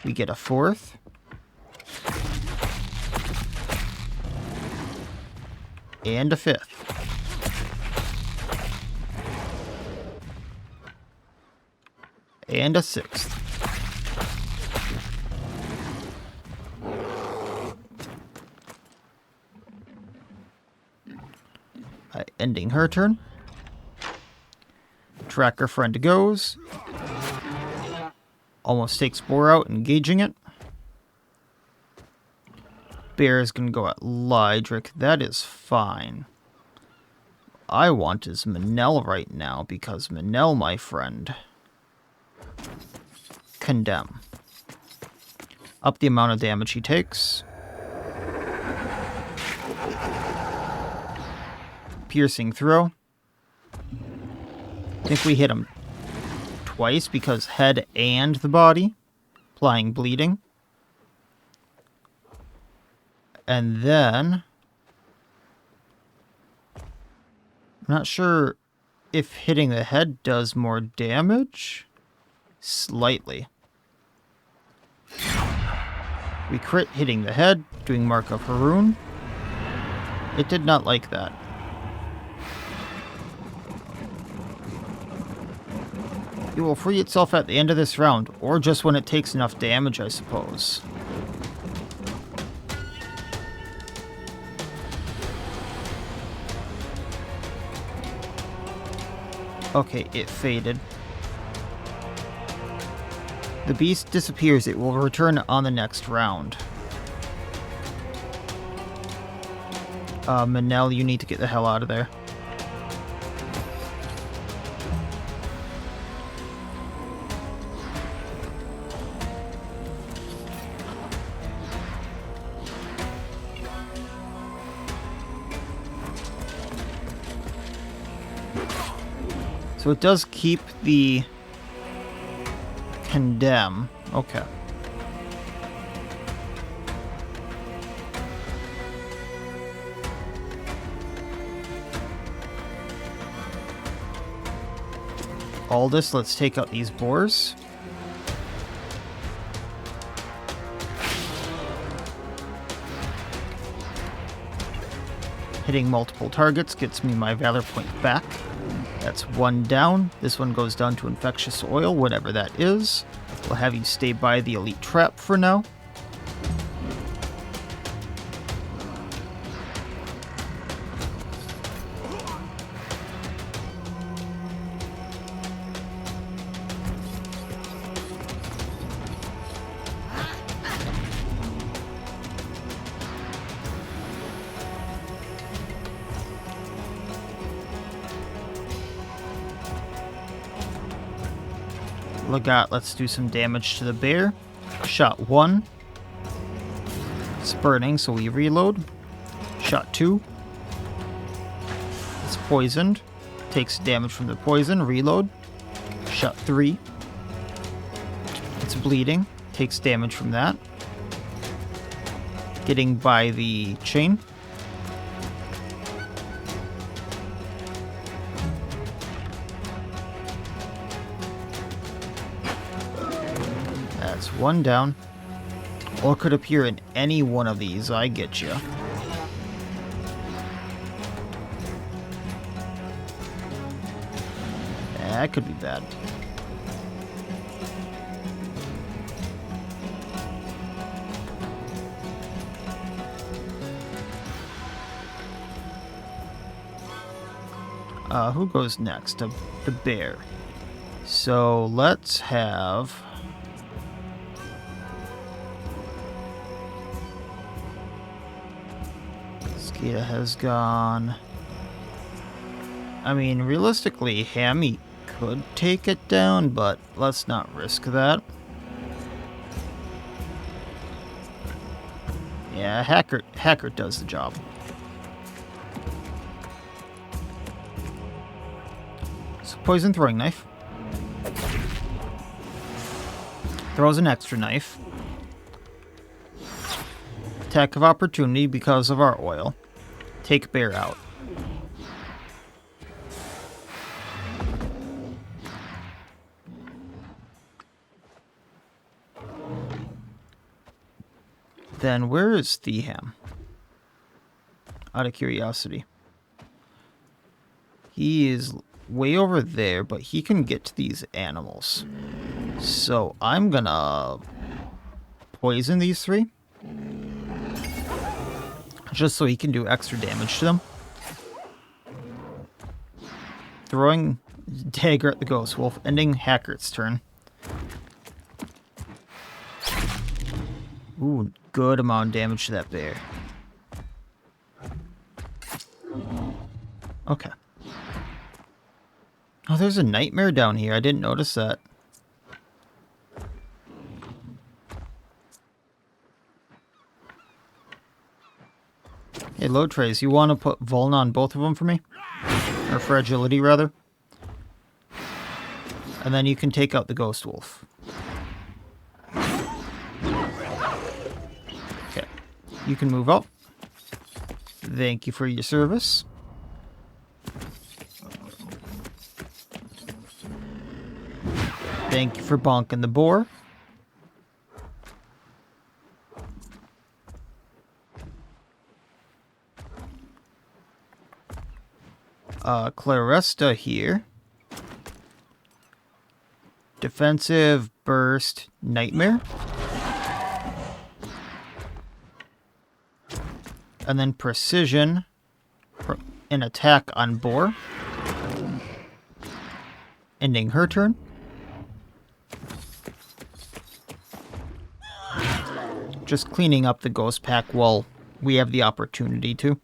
We get a 4th. And a 5th. And a 6th. Ending her turn. Tracker friend goes. Almost takes boar out, engaging it. Bear is going to go at Lydric. That is fine. I want is Manel right now, because Manel, my friend. Condemn. Up the amount of damage he takes. Piercing throw. I think we hit him twice because head and the body. Applying bleeding. And then... I'm not sure if hitting the head does more damage. slightly. We crit, hitting the head, doing Mark of Haroon. It did not like that. It will free itself at the end of this round, or just when it takes enough damage, I suppose. Okay, it faded. The beast disappears. It will return on the next round. Manel, you need to get the hell out of there. So it does keep the condemn. Okay. Aldous, let's take out these boars. Hitting multiple targets gets me my Valor point back. That's one down. This one goes down to infectious oil, whatever that is. We'll have you stay by the elite trap for now. Legat, let's do some damage to the bear. Shot 1. It's burning, so we reload. Shot 2. It's poisoned. Takes damage from the poison. Reload. Shot 3. It's bleeding. Takes damage from that. Getting by the chain. That's one down. Or could appear in any one of these. I get you. That could be bad. Who goes next? The bear. So let's have... Skita has gone. I mean, realistically, Hammy could take it down, but let's not risk that. Yeah, Hacker does the job. So poison throwing knife. Throws an extra knife. Attack of opportunity because of our oil. Take bear out. Then where is Theham? Out of curiosity. He is way over there, but he can get to these animals. So I'm gonna poison these three. Just so he can do extra damage to them. Throwing dagger at the ghost wolf, ending Hackert's turn. Ooh, good amount of damage to that bear. Okay. Oh, there's a nightmare down here. I didn't notice that. Hey, load trays, you want to put Vuln on both of them for me? Or Fragility, rather. And then you can take out the Ghost Wolf. Okay. You can move up. Thank you for your service. Thank you for bonking the boar. Claresta here. Defensive, burst, nightmare. And then precision, an attack on boar. Ending her turn. Just cleaning up the ghost pack while we have the opportunity to.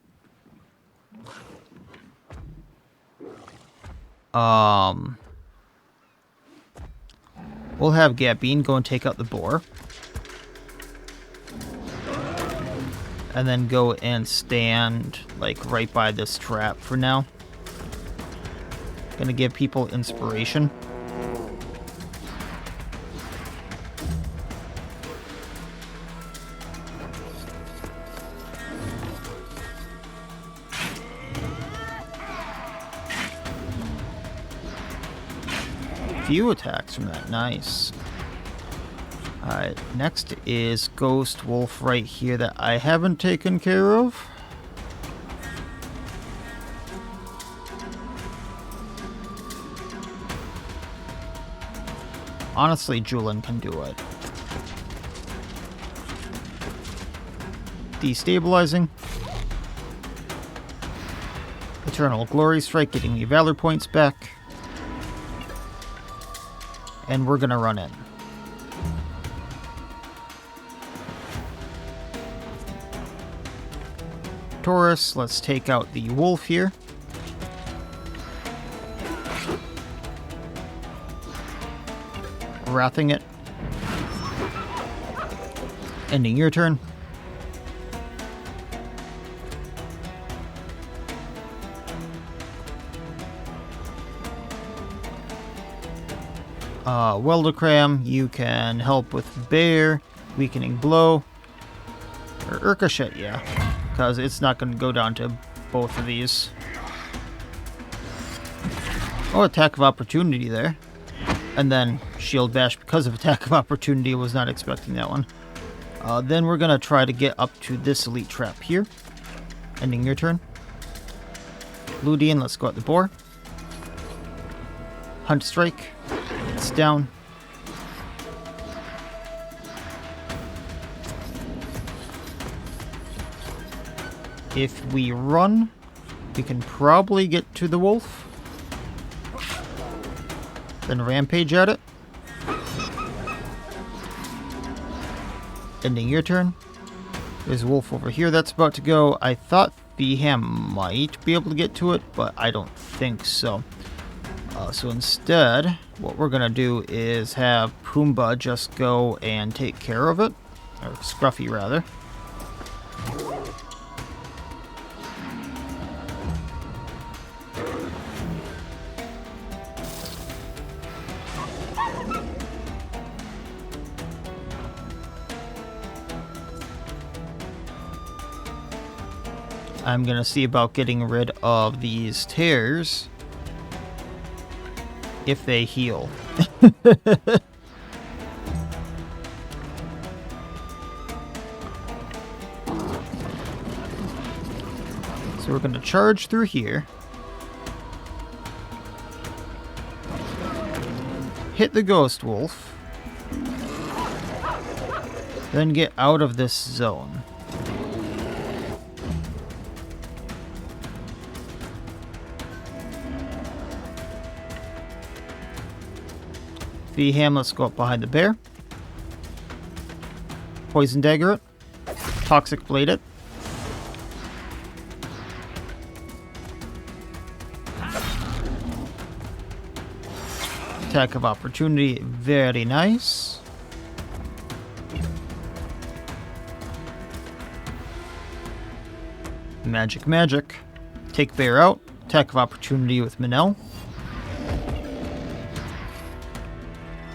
We'll have Gabine go and take out the boar. And then go and stand, like, right by this trap for now. Gonna give people inspiration. Few attacks from that, nice. Alright, next is Ghost Wolf right here that I haven't taken care of. Honestly, Julin can do it. Destabilizing. Eternal Glory Strike, getting me Valor points back. And we're gonna run in. Taurus, let's take out the wolf here. Wrathing it. Ending your turn. Weldocram, you can help with Bear, Weakening Blow, or Urkashet, yeah, because it's not going to go down to both of these. Oh, Attack of Opportunity there. And then Shield Bash because of Attack of Opportunity. Was not expecting that one. Then we're going to try to get up to this Elite Trap here. Ending your turn. Ludian, let's go at the boar. Hunt Strike. It's down. If we run, we can probably get to the wolf. Then rampage at it. Ending your turn. There's a wolf over here that's about to go. I thought Beham might be able to get to it, but I don't think so. So instead, what we're going to do is have Pumbaa just go and take care of it. Or Scruffy, rather. I'm going to see about getting rid of these tears. If they heal. So we're going to charge through here. Hit the Ghost Wolf. Then get out of this zone. Beham, let's go up behind the bear. Poison Dagger it. Toxic Blade it. Attack of Opportunity, very nice. Magic. Take bear out. Attack of Opportunity with Manel.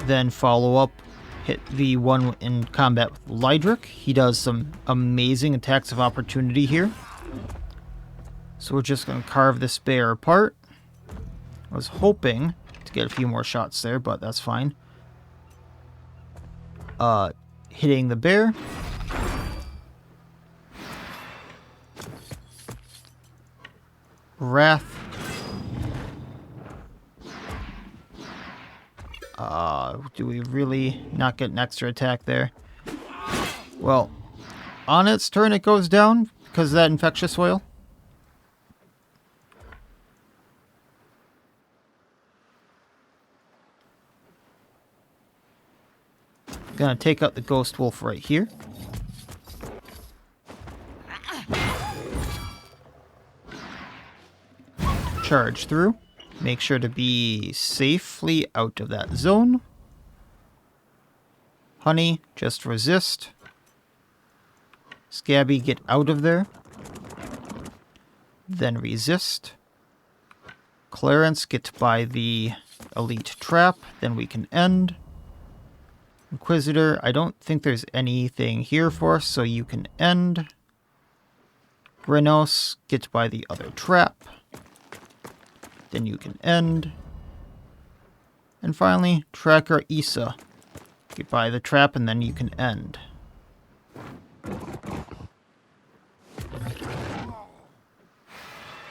Then follow up, hit the one in combat with Lydric. He does some amazing attacks of opportunity here. So we're just going to carve this bear apart. I was hoping to get a few more shots there, but that's fine. hitting the bear. Wrath. Do we really not get an extra attack there? Well, on its turn it goes down because of that infectious oil. Gonna take out the ghost wolf right here. Charge through. Make sure to be safely out of that zone. Honey, just resist. Scabby, get out of there. Then resist. Clarence, get by the elite trap. Then we can end. Inquisitor, I don't think there's anything here for us, so you can end. Grenos, get by the other trap. Then you can end. And finally, Tracker Issa. Get by the trap and then you can end.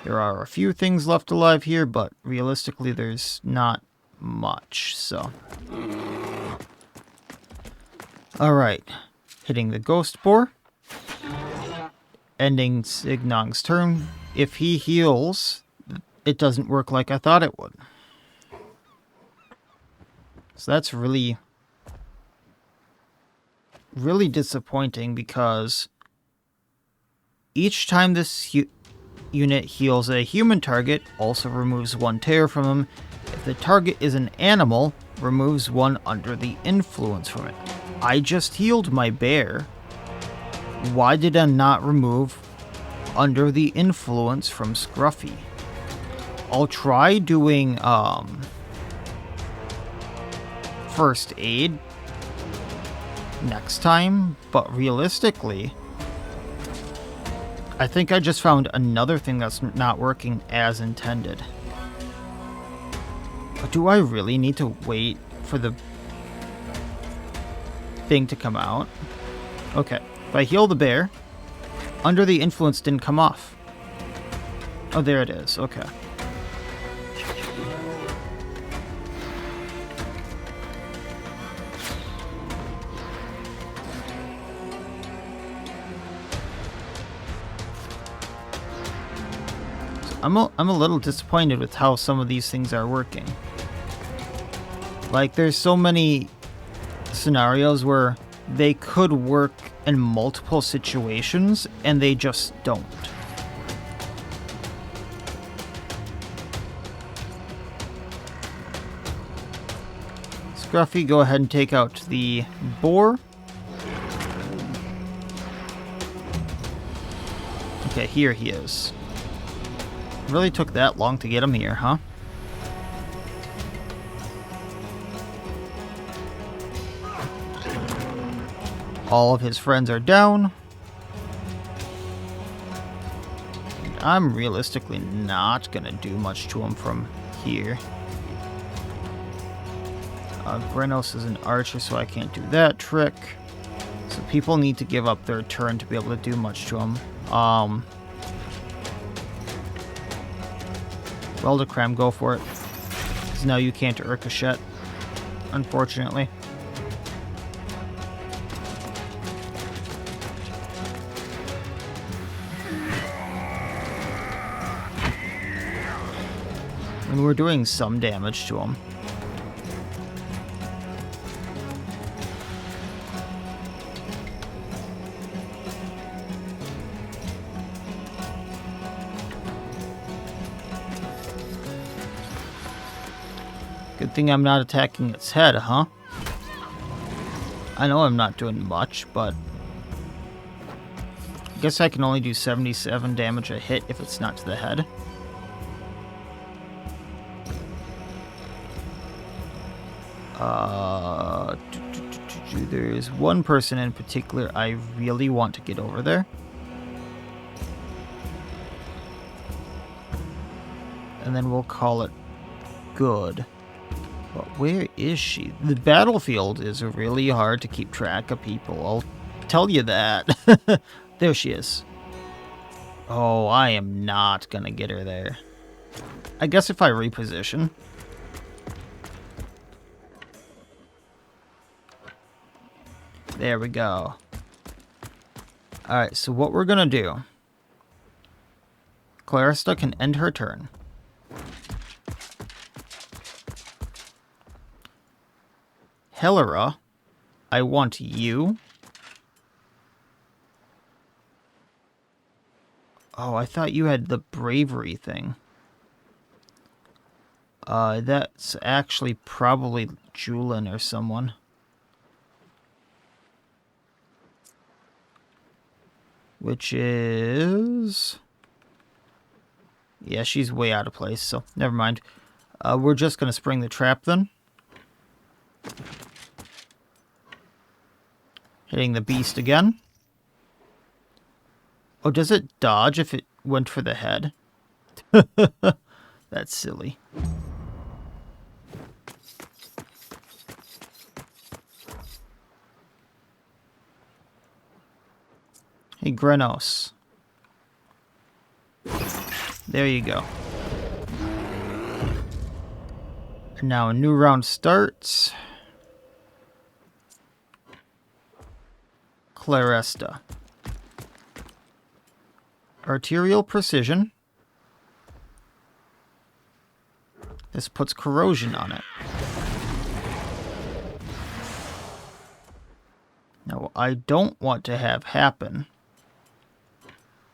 There are a few things left alive here, but realistically there's not much, so... Alright, hitting the Ghost Boar. Ending Signong's turn. If he heals, it doesn't work like I thought it would. So that's really disappointing because each time this unit heals a human target, also removes one tear from him. If the target is an animal, removes one under the influence from it. I just healed my bear. Why did I not remove under the influence from Scruffy? I'll try doing first aid next time, but realistically, I think I just found another thing that's not working as intended. But do I really need to wait for the thing to come out? Okay, if I heal the bear, under the influence didn't come off. Oh, there it is, okay. I'm a little disappointed with how some of these things are working. Like, there's so many scenarios where they could work in multiple situations, and they just don't. Scruffy, go ahead and take out the boar. Okay, here he is. Really took that long to get him here, huh? All of his friends are down. And I'm realistically not gonna do much to him from here. Grenos is an archer, so I can't do that trick. So people need to give up their turn to be able to do much to him. Weldicram, go for it. Because now you can't ricochet, unfortunately. And we're doing some damage to him. Good thing I'm not attacking its head, huh? I know I'm not doing much, but I guess I can only do 77 damage a hit if it's not to the head. There's one person in particular I really want to get over there. And then we'll call it good. But where is she? The battlefield is really hard to keep track of people. I'll tell you that. There she is. Oh, I am not gonna get her there. I guess if I reposition. There we go. Alright, so what we're gonna do. Clarista can end her turn. Helera, I want you. Oh, I thought you had the bravery thing. That's actually probably Julin or someone. Which is... Yeah, she's way out of place, so never mind. We're just going to spring the trap then. Hitting the beast again. Oh, does it dodge if it went for the head? That's silly. Hey, Grenos. There you go. And now a new round starts. Claresta. Arterial precision. This puts corrosion on it. Now, what I don't want to have happen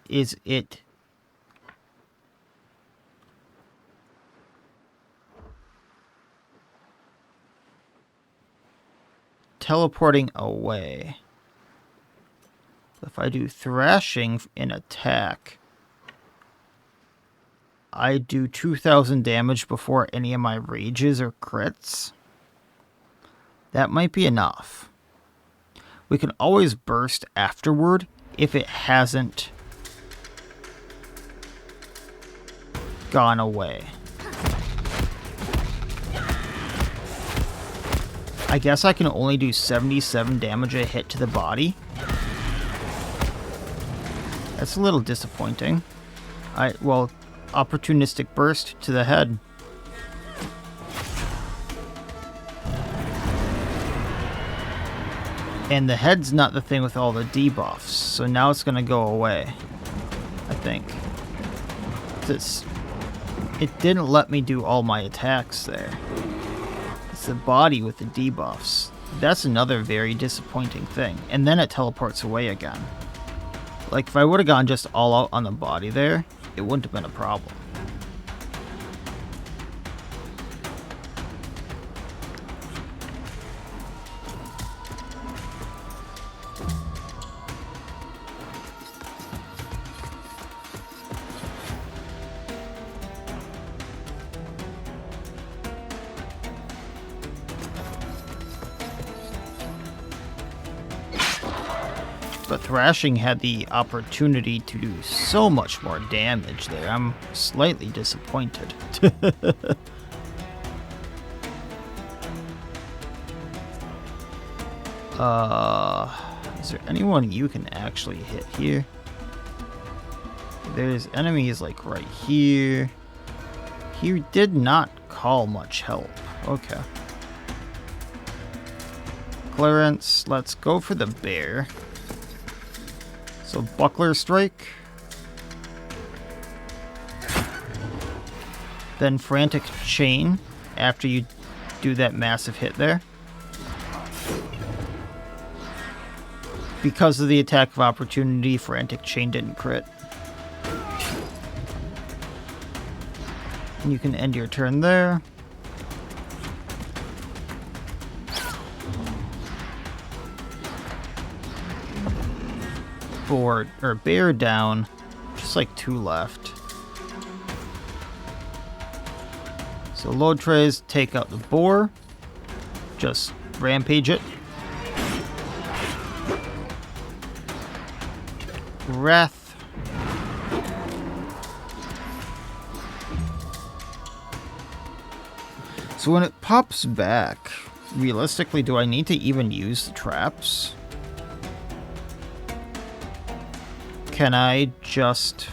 is it teleporting away. If I do thrashing in attack, I do 2,000 damage before any of my rages or crits. That might be enough. We can always burst afterward if it hasn't gone away. I guess I can only do 77 damage a hit to the body. That's a little disappointing. Well, opportunistic burst to the head. And the head's not the thing with all the debuffs, so now it's going to go away, I think. It didn't let me do all my attacks there. It's the body with the debuffs. That's another very disappointing thing. And then it teleports away again. Like, if I would have gone just all out on the body there, it wouldn't have been a problem. But thrashing had the opportunity to do so much more damage there. I'm slightly disappointed. Is there anyone you can actually hit here? There's enemies like right here. He did not call much help. Okay. Clearance. Let's go for the bear. So, Buckler Strike. Then Frantic Chain after you do that massive hit there. Because of the attack of opportunity, Frantic Chain didn't crit. And you can end your turn there. Or bear down, just like 2 left. So load trays, take out the boar, just rampage it. Wrath. So when it pops back, realistically, do I need to even use the traps? Can I just...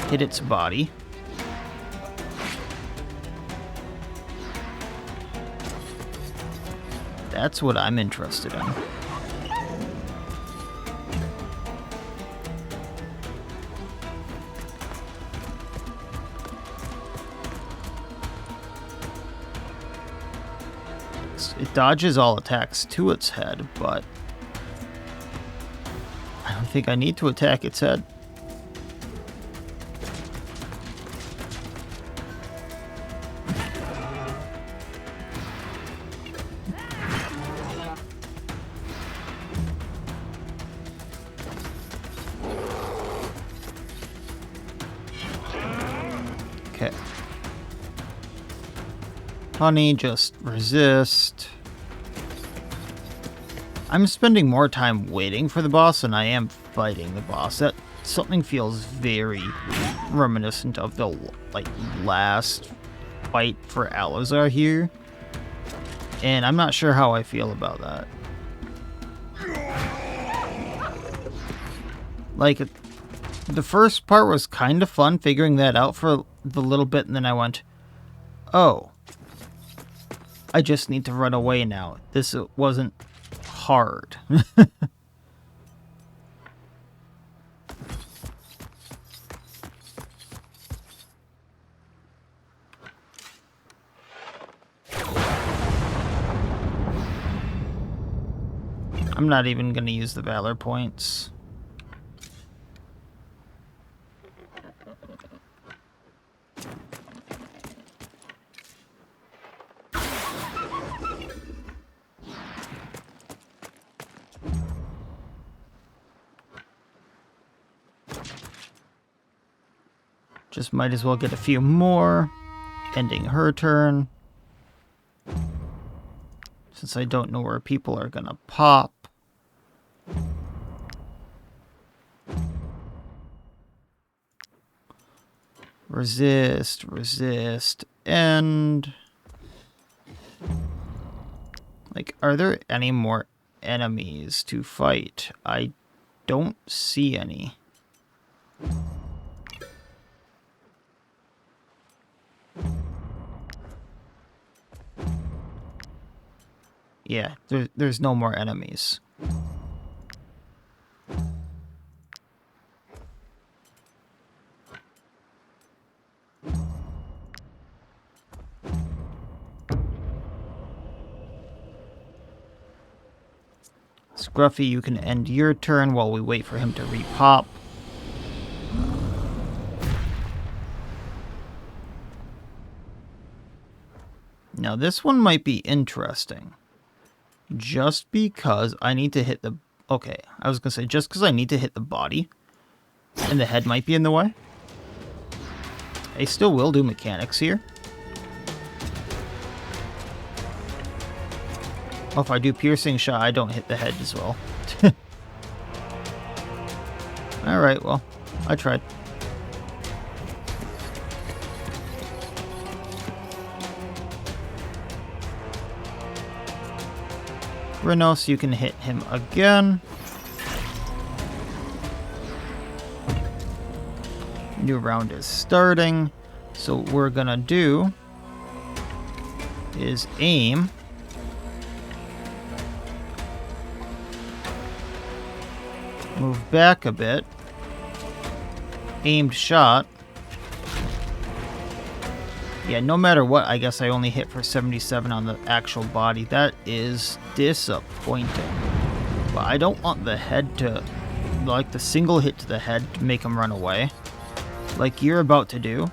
hit its body? That's what I'm interested in. It dodges all attacks to its head, but I don't think I need to attack its head. Okay. Honey, just resist. I'm spending more time waiting for the boss than I am fighting the boss. That something feels very reminiscent of the last fight for Alazar here. And I'm not sure how I feel about that. Like, the first part was kind of fun figuring that out for the little bit, and then I went, oh, I just need to run away now. This wasn't hard. I'm not even going to use the Valor points. Just might as well get a few more, ending her turn. Since I don't know where people are gonna pop. Resist, resist, end. Like, are there any more enemies to fight? I don't see any. Yeah, there's no more enemies. Scruffy, you can end your turn while we wait for him to repop. Now this one might be interesting. Just because I need to hit the... Okay, I was going to say, just because I need to hit the body, and the head might be in the way. I still will do mechanics here. Oh, if I do piercing shot, I don't hit the head as well. Alright, well, I tried. Renos, you can hit him again. New round is starting. So what we're gonna do is aim. Move back a bit. Aimed shot. Yeah, no matter what, I guess I only hit for 77 on the actual body. That is disappointing. But I don't want the head to... Like, the single hit to the head to make him run away. Like you're about to do.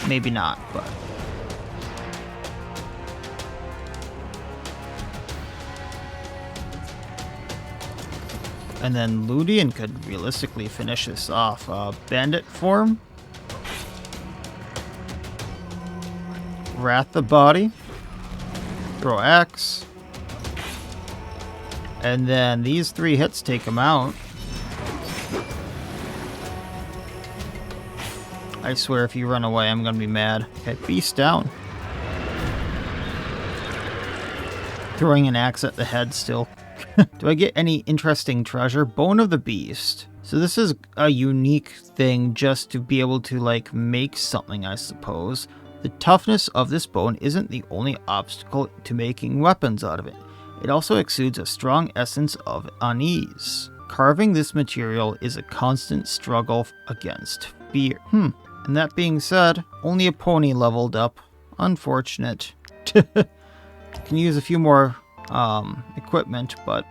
Maybe not, but... And then Ludian could realistically finish this off. Bandit form. Wrath the body. Throw axe. And then these 3 hits take him out. I swear if you run away, I'm gonna be mad. Okay, beast down. Throwing an axe at the head still. Do I get any interesting treasure? Bone of the beast. So this is a unique thing just to be able to, like, make something, I suppose. The toughness of this bone isn't the only obstacle to making weapons out of it. It also exudes a strong essence of unease. Carving this material is a constant struggle against fear. And that being said, only a pony leveled up. Unfortunate. Can use a few more equipment, but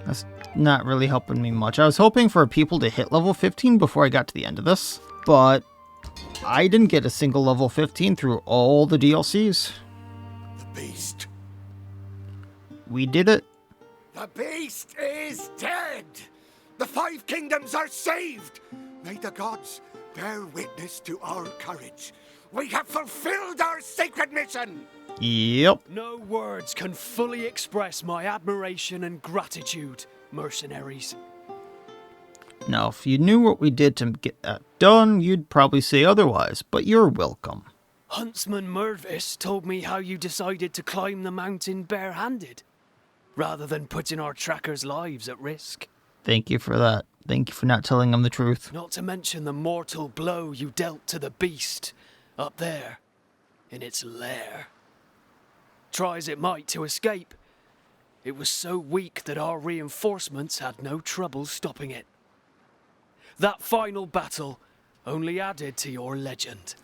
that's not really helping me much. I was hoping for people to hit level 15 before I got to the end of this, but I didn't get a single level 15 through all the DLCs. The beast. We did it. The beast is dead. The 5 kingdoms are saved. May the gods bear witness to our courage. We have fulfilled our sacred mission. Yep. No words can fully express my admiration and gratitude, mercenaries. Now, if you knew what we did to get that done, you'd probably say otherwise, but you're welcome. Huntsman Mervis told me how you decided to climb the mountain barehanded, rather than putting our trackers' lives at risk. Thank you for that. Thank you for not telling them the truth. Not to mention the mortal blow you dealt to the beast, up there, in its lair. Try as it might to escape, it was so weak that our reinforcements had no trouble stopping it. That final battle only added to your legend.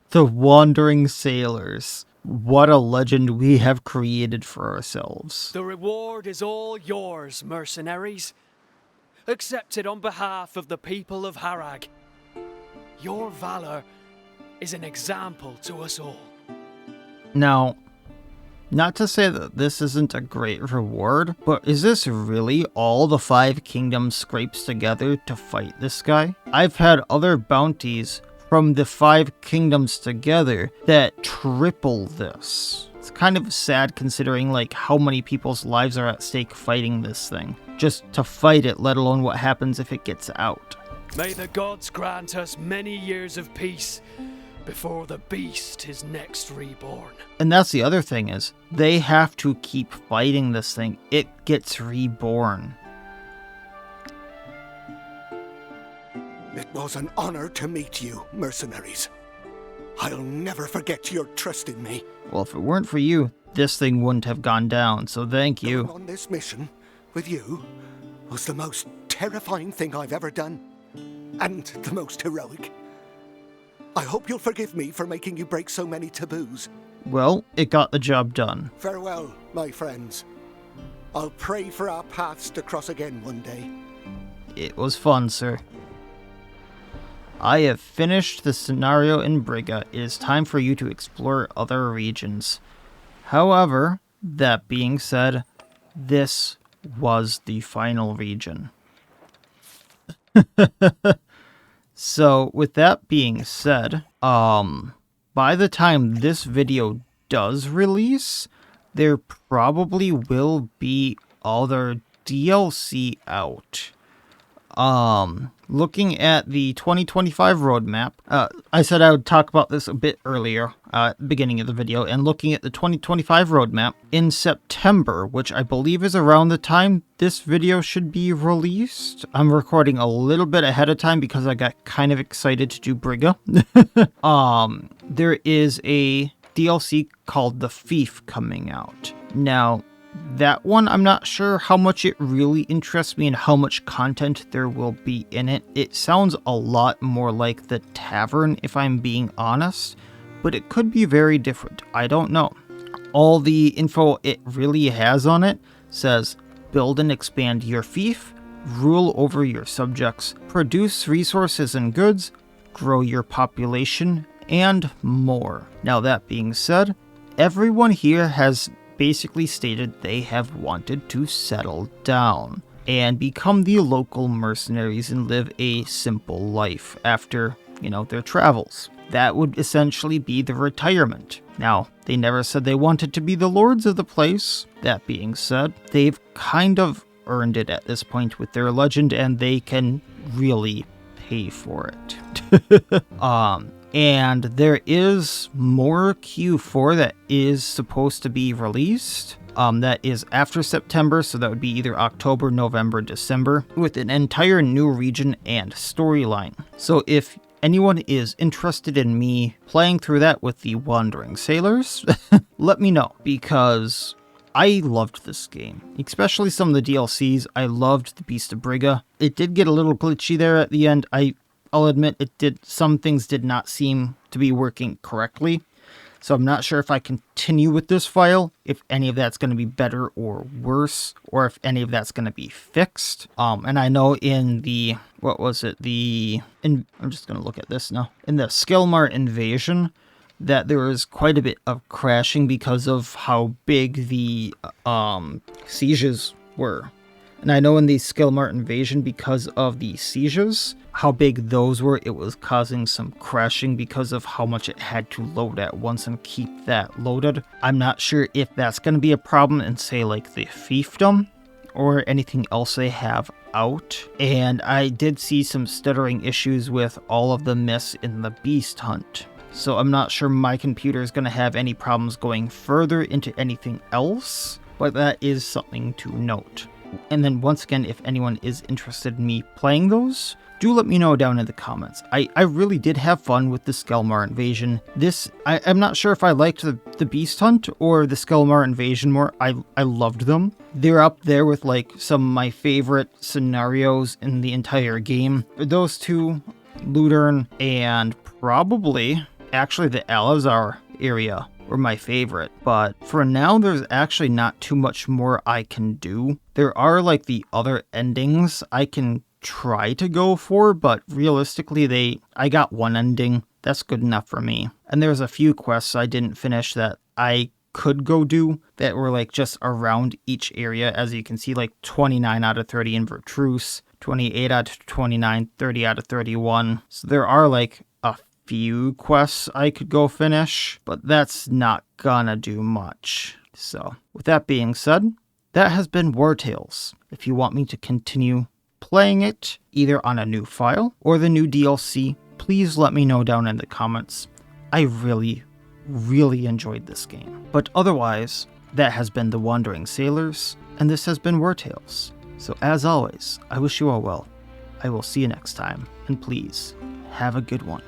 The Wandering Sailors. What a legend we have created for ourselves. The reward is all yours, mercenaries. Accept it on behalf of the people of Harag. Your valor is an example to us all. Now, not to say that this isn't a great reward, but is this really all the 5 kingdoms scrapes together to fight this guy? I've had other bounties from the 5 kingdoms together that triple this. It's kind of sad considering like how many people's lives are at stake fighting this thing. Just to fight it, let alone what happens if it gets out. May the gods grant us many years of peace before the beast is next reborn. And that's the other thing is, they have to keep fighting this thing. It gets reborn. It was an honor to meet you, mercenaries. I'll never forget your trust in me. Well, if it weren't for you, this thing wouldn't have gone down, so thank you. Going on this mission with you was the most terrifying thing I've ever done, and the most heroic. I hope you'll forgive me for making you break so many taboos. Well, it got the job done. Farewell, my friends. I'll pray for our paths to cross again one day. It was fun, sir. I have finished the scenario in Briga. It is time for you to explore other regions. However, that being said, this was the final region. So, with that being said, by the time this video does release, there probably will be other DLC out. Looking at the 2025 roadmap, I said I would talk about this a bit earlier, at the beginning of the video, and looking at the 2025 roadmap, in September, which I believe is around the time this video should be released. I'm recording a little bit ahead of time because I got kind of excited to do Briga. There is a DLC called The Fief coming out. Now, that one, I'm not sure how much it really interests me and how much content there will be in it. It sounds a lot more like the tavern, if I'm being honest, but it could be very different. I don't know. All the info it really has on it says, build and expand your fief, rule over your subjects, produce resources and goods, grow your population, and more. Now that being said, everyone here has basically stated they have wanted to settle down and become the local mercenaries and live a simple life after, their travels. that would essentially be the retirement. Now, they never said they wanted to be the lords of the place. That being said, they've kind of earned it at this point with their legend, and they can really pay for it. And there is more Q4 that is supposed to be released. That is after September, so that would be either October, November, December, with an entire new region and storyline. So if anyone is interested in me playing through that with the Wandering Sailors, let me know, because I loved this game, especially some of the DLCs. I loved the Beast of Briga. It did get a little glitchy there at the end. I'll admit some things did not seem to be working correctly. So I'm not sure if I continue with this file, if any of that's going to be better or worse, or if any of that's going to be fixed. And I know in the, I'm just going to look at this now. In the Skelmar invasion, that there was quite a bit of crashing because of how big the sieges were. And I know in the Skelmar invasion, because of the sieges, how big those were, it was causing some crashing because of how much it had to load at once and keep that loaded. I'm not sure if that's going to be a problem in, say, like the fiefdom or anything else they have out. And I did see some stuttering issues with all of the myths in the beast hunt. So I'm not sure my computer is going to have any problems going further into anything else, but that is something to note. And then once again, if anyone is interested in me playing those, do let me know down in the comments. I really did have fun with the Skelmar invasion. I'm not sure if I liked the Beast Hunt or the Skelmar invasion more. I loved them. They're up there with like some of my favorite scenarios in the entire game. Those two, Ludern and probably actually the Alazar area were my favorite, but for now there's actually not too much more I can do. There are like the other endings I can try to go for, but realistically I got one ending. That's good enough for me. And there's a few quests I didn't finish that I could go do that were like just around each area. As you can see, like 29 out of 30 in Vertruse, 28 out of 29, 30 out of 31. So there are like a few quests I could go finish, but that's not gonna do much. So with that being said, that has been Wartales. If you want me to continue playing it either on a new file or the new DLC, please let me know down in the comments. I really enjoyed this game. But otherwise, that has been the Wandering Sailors, and this has been Wartales. So as always, I wish you all well. I will see you next time, and please, have a good one.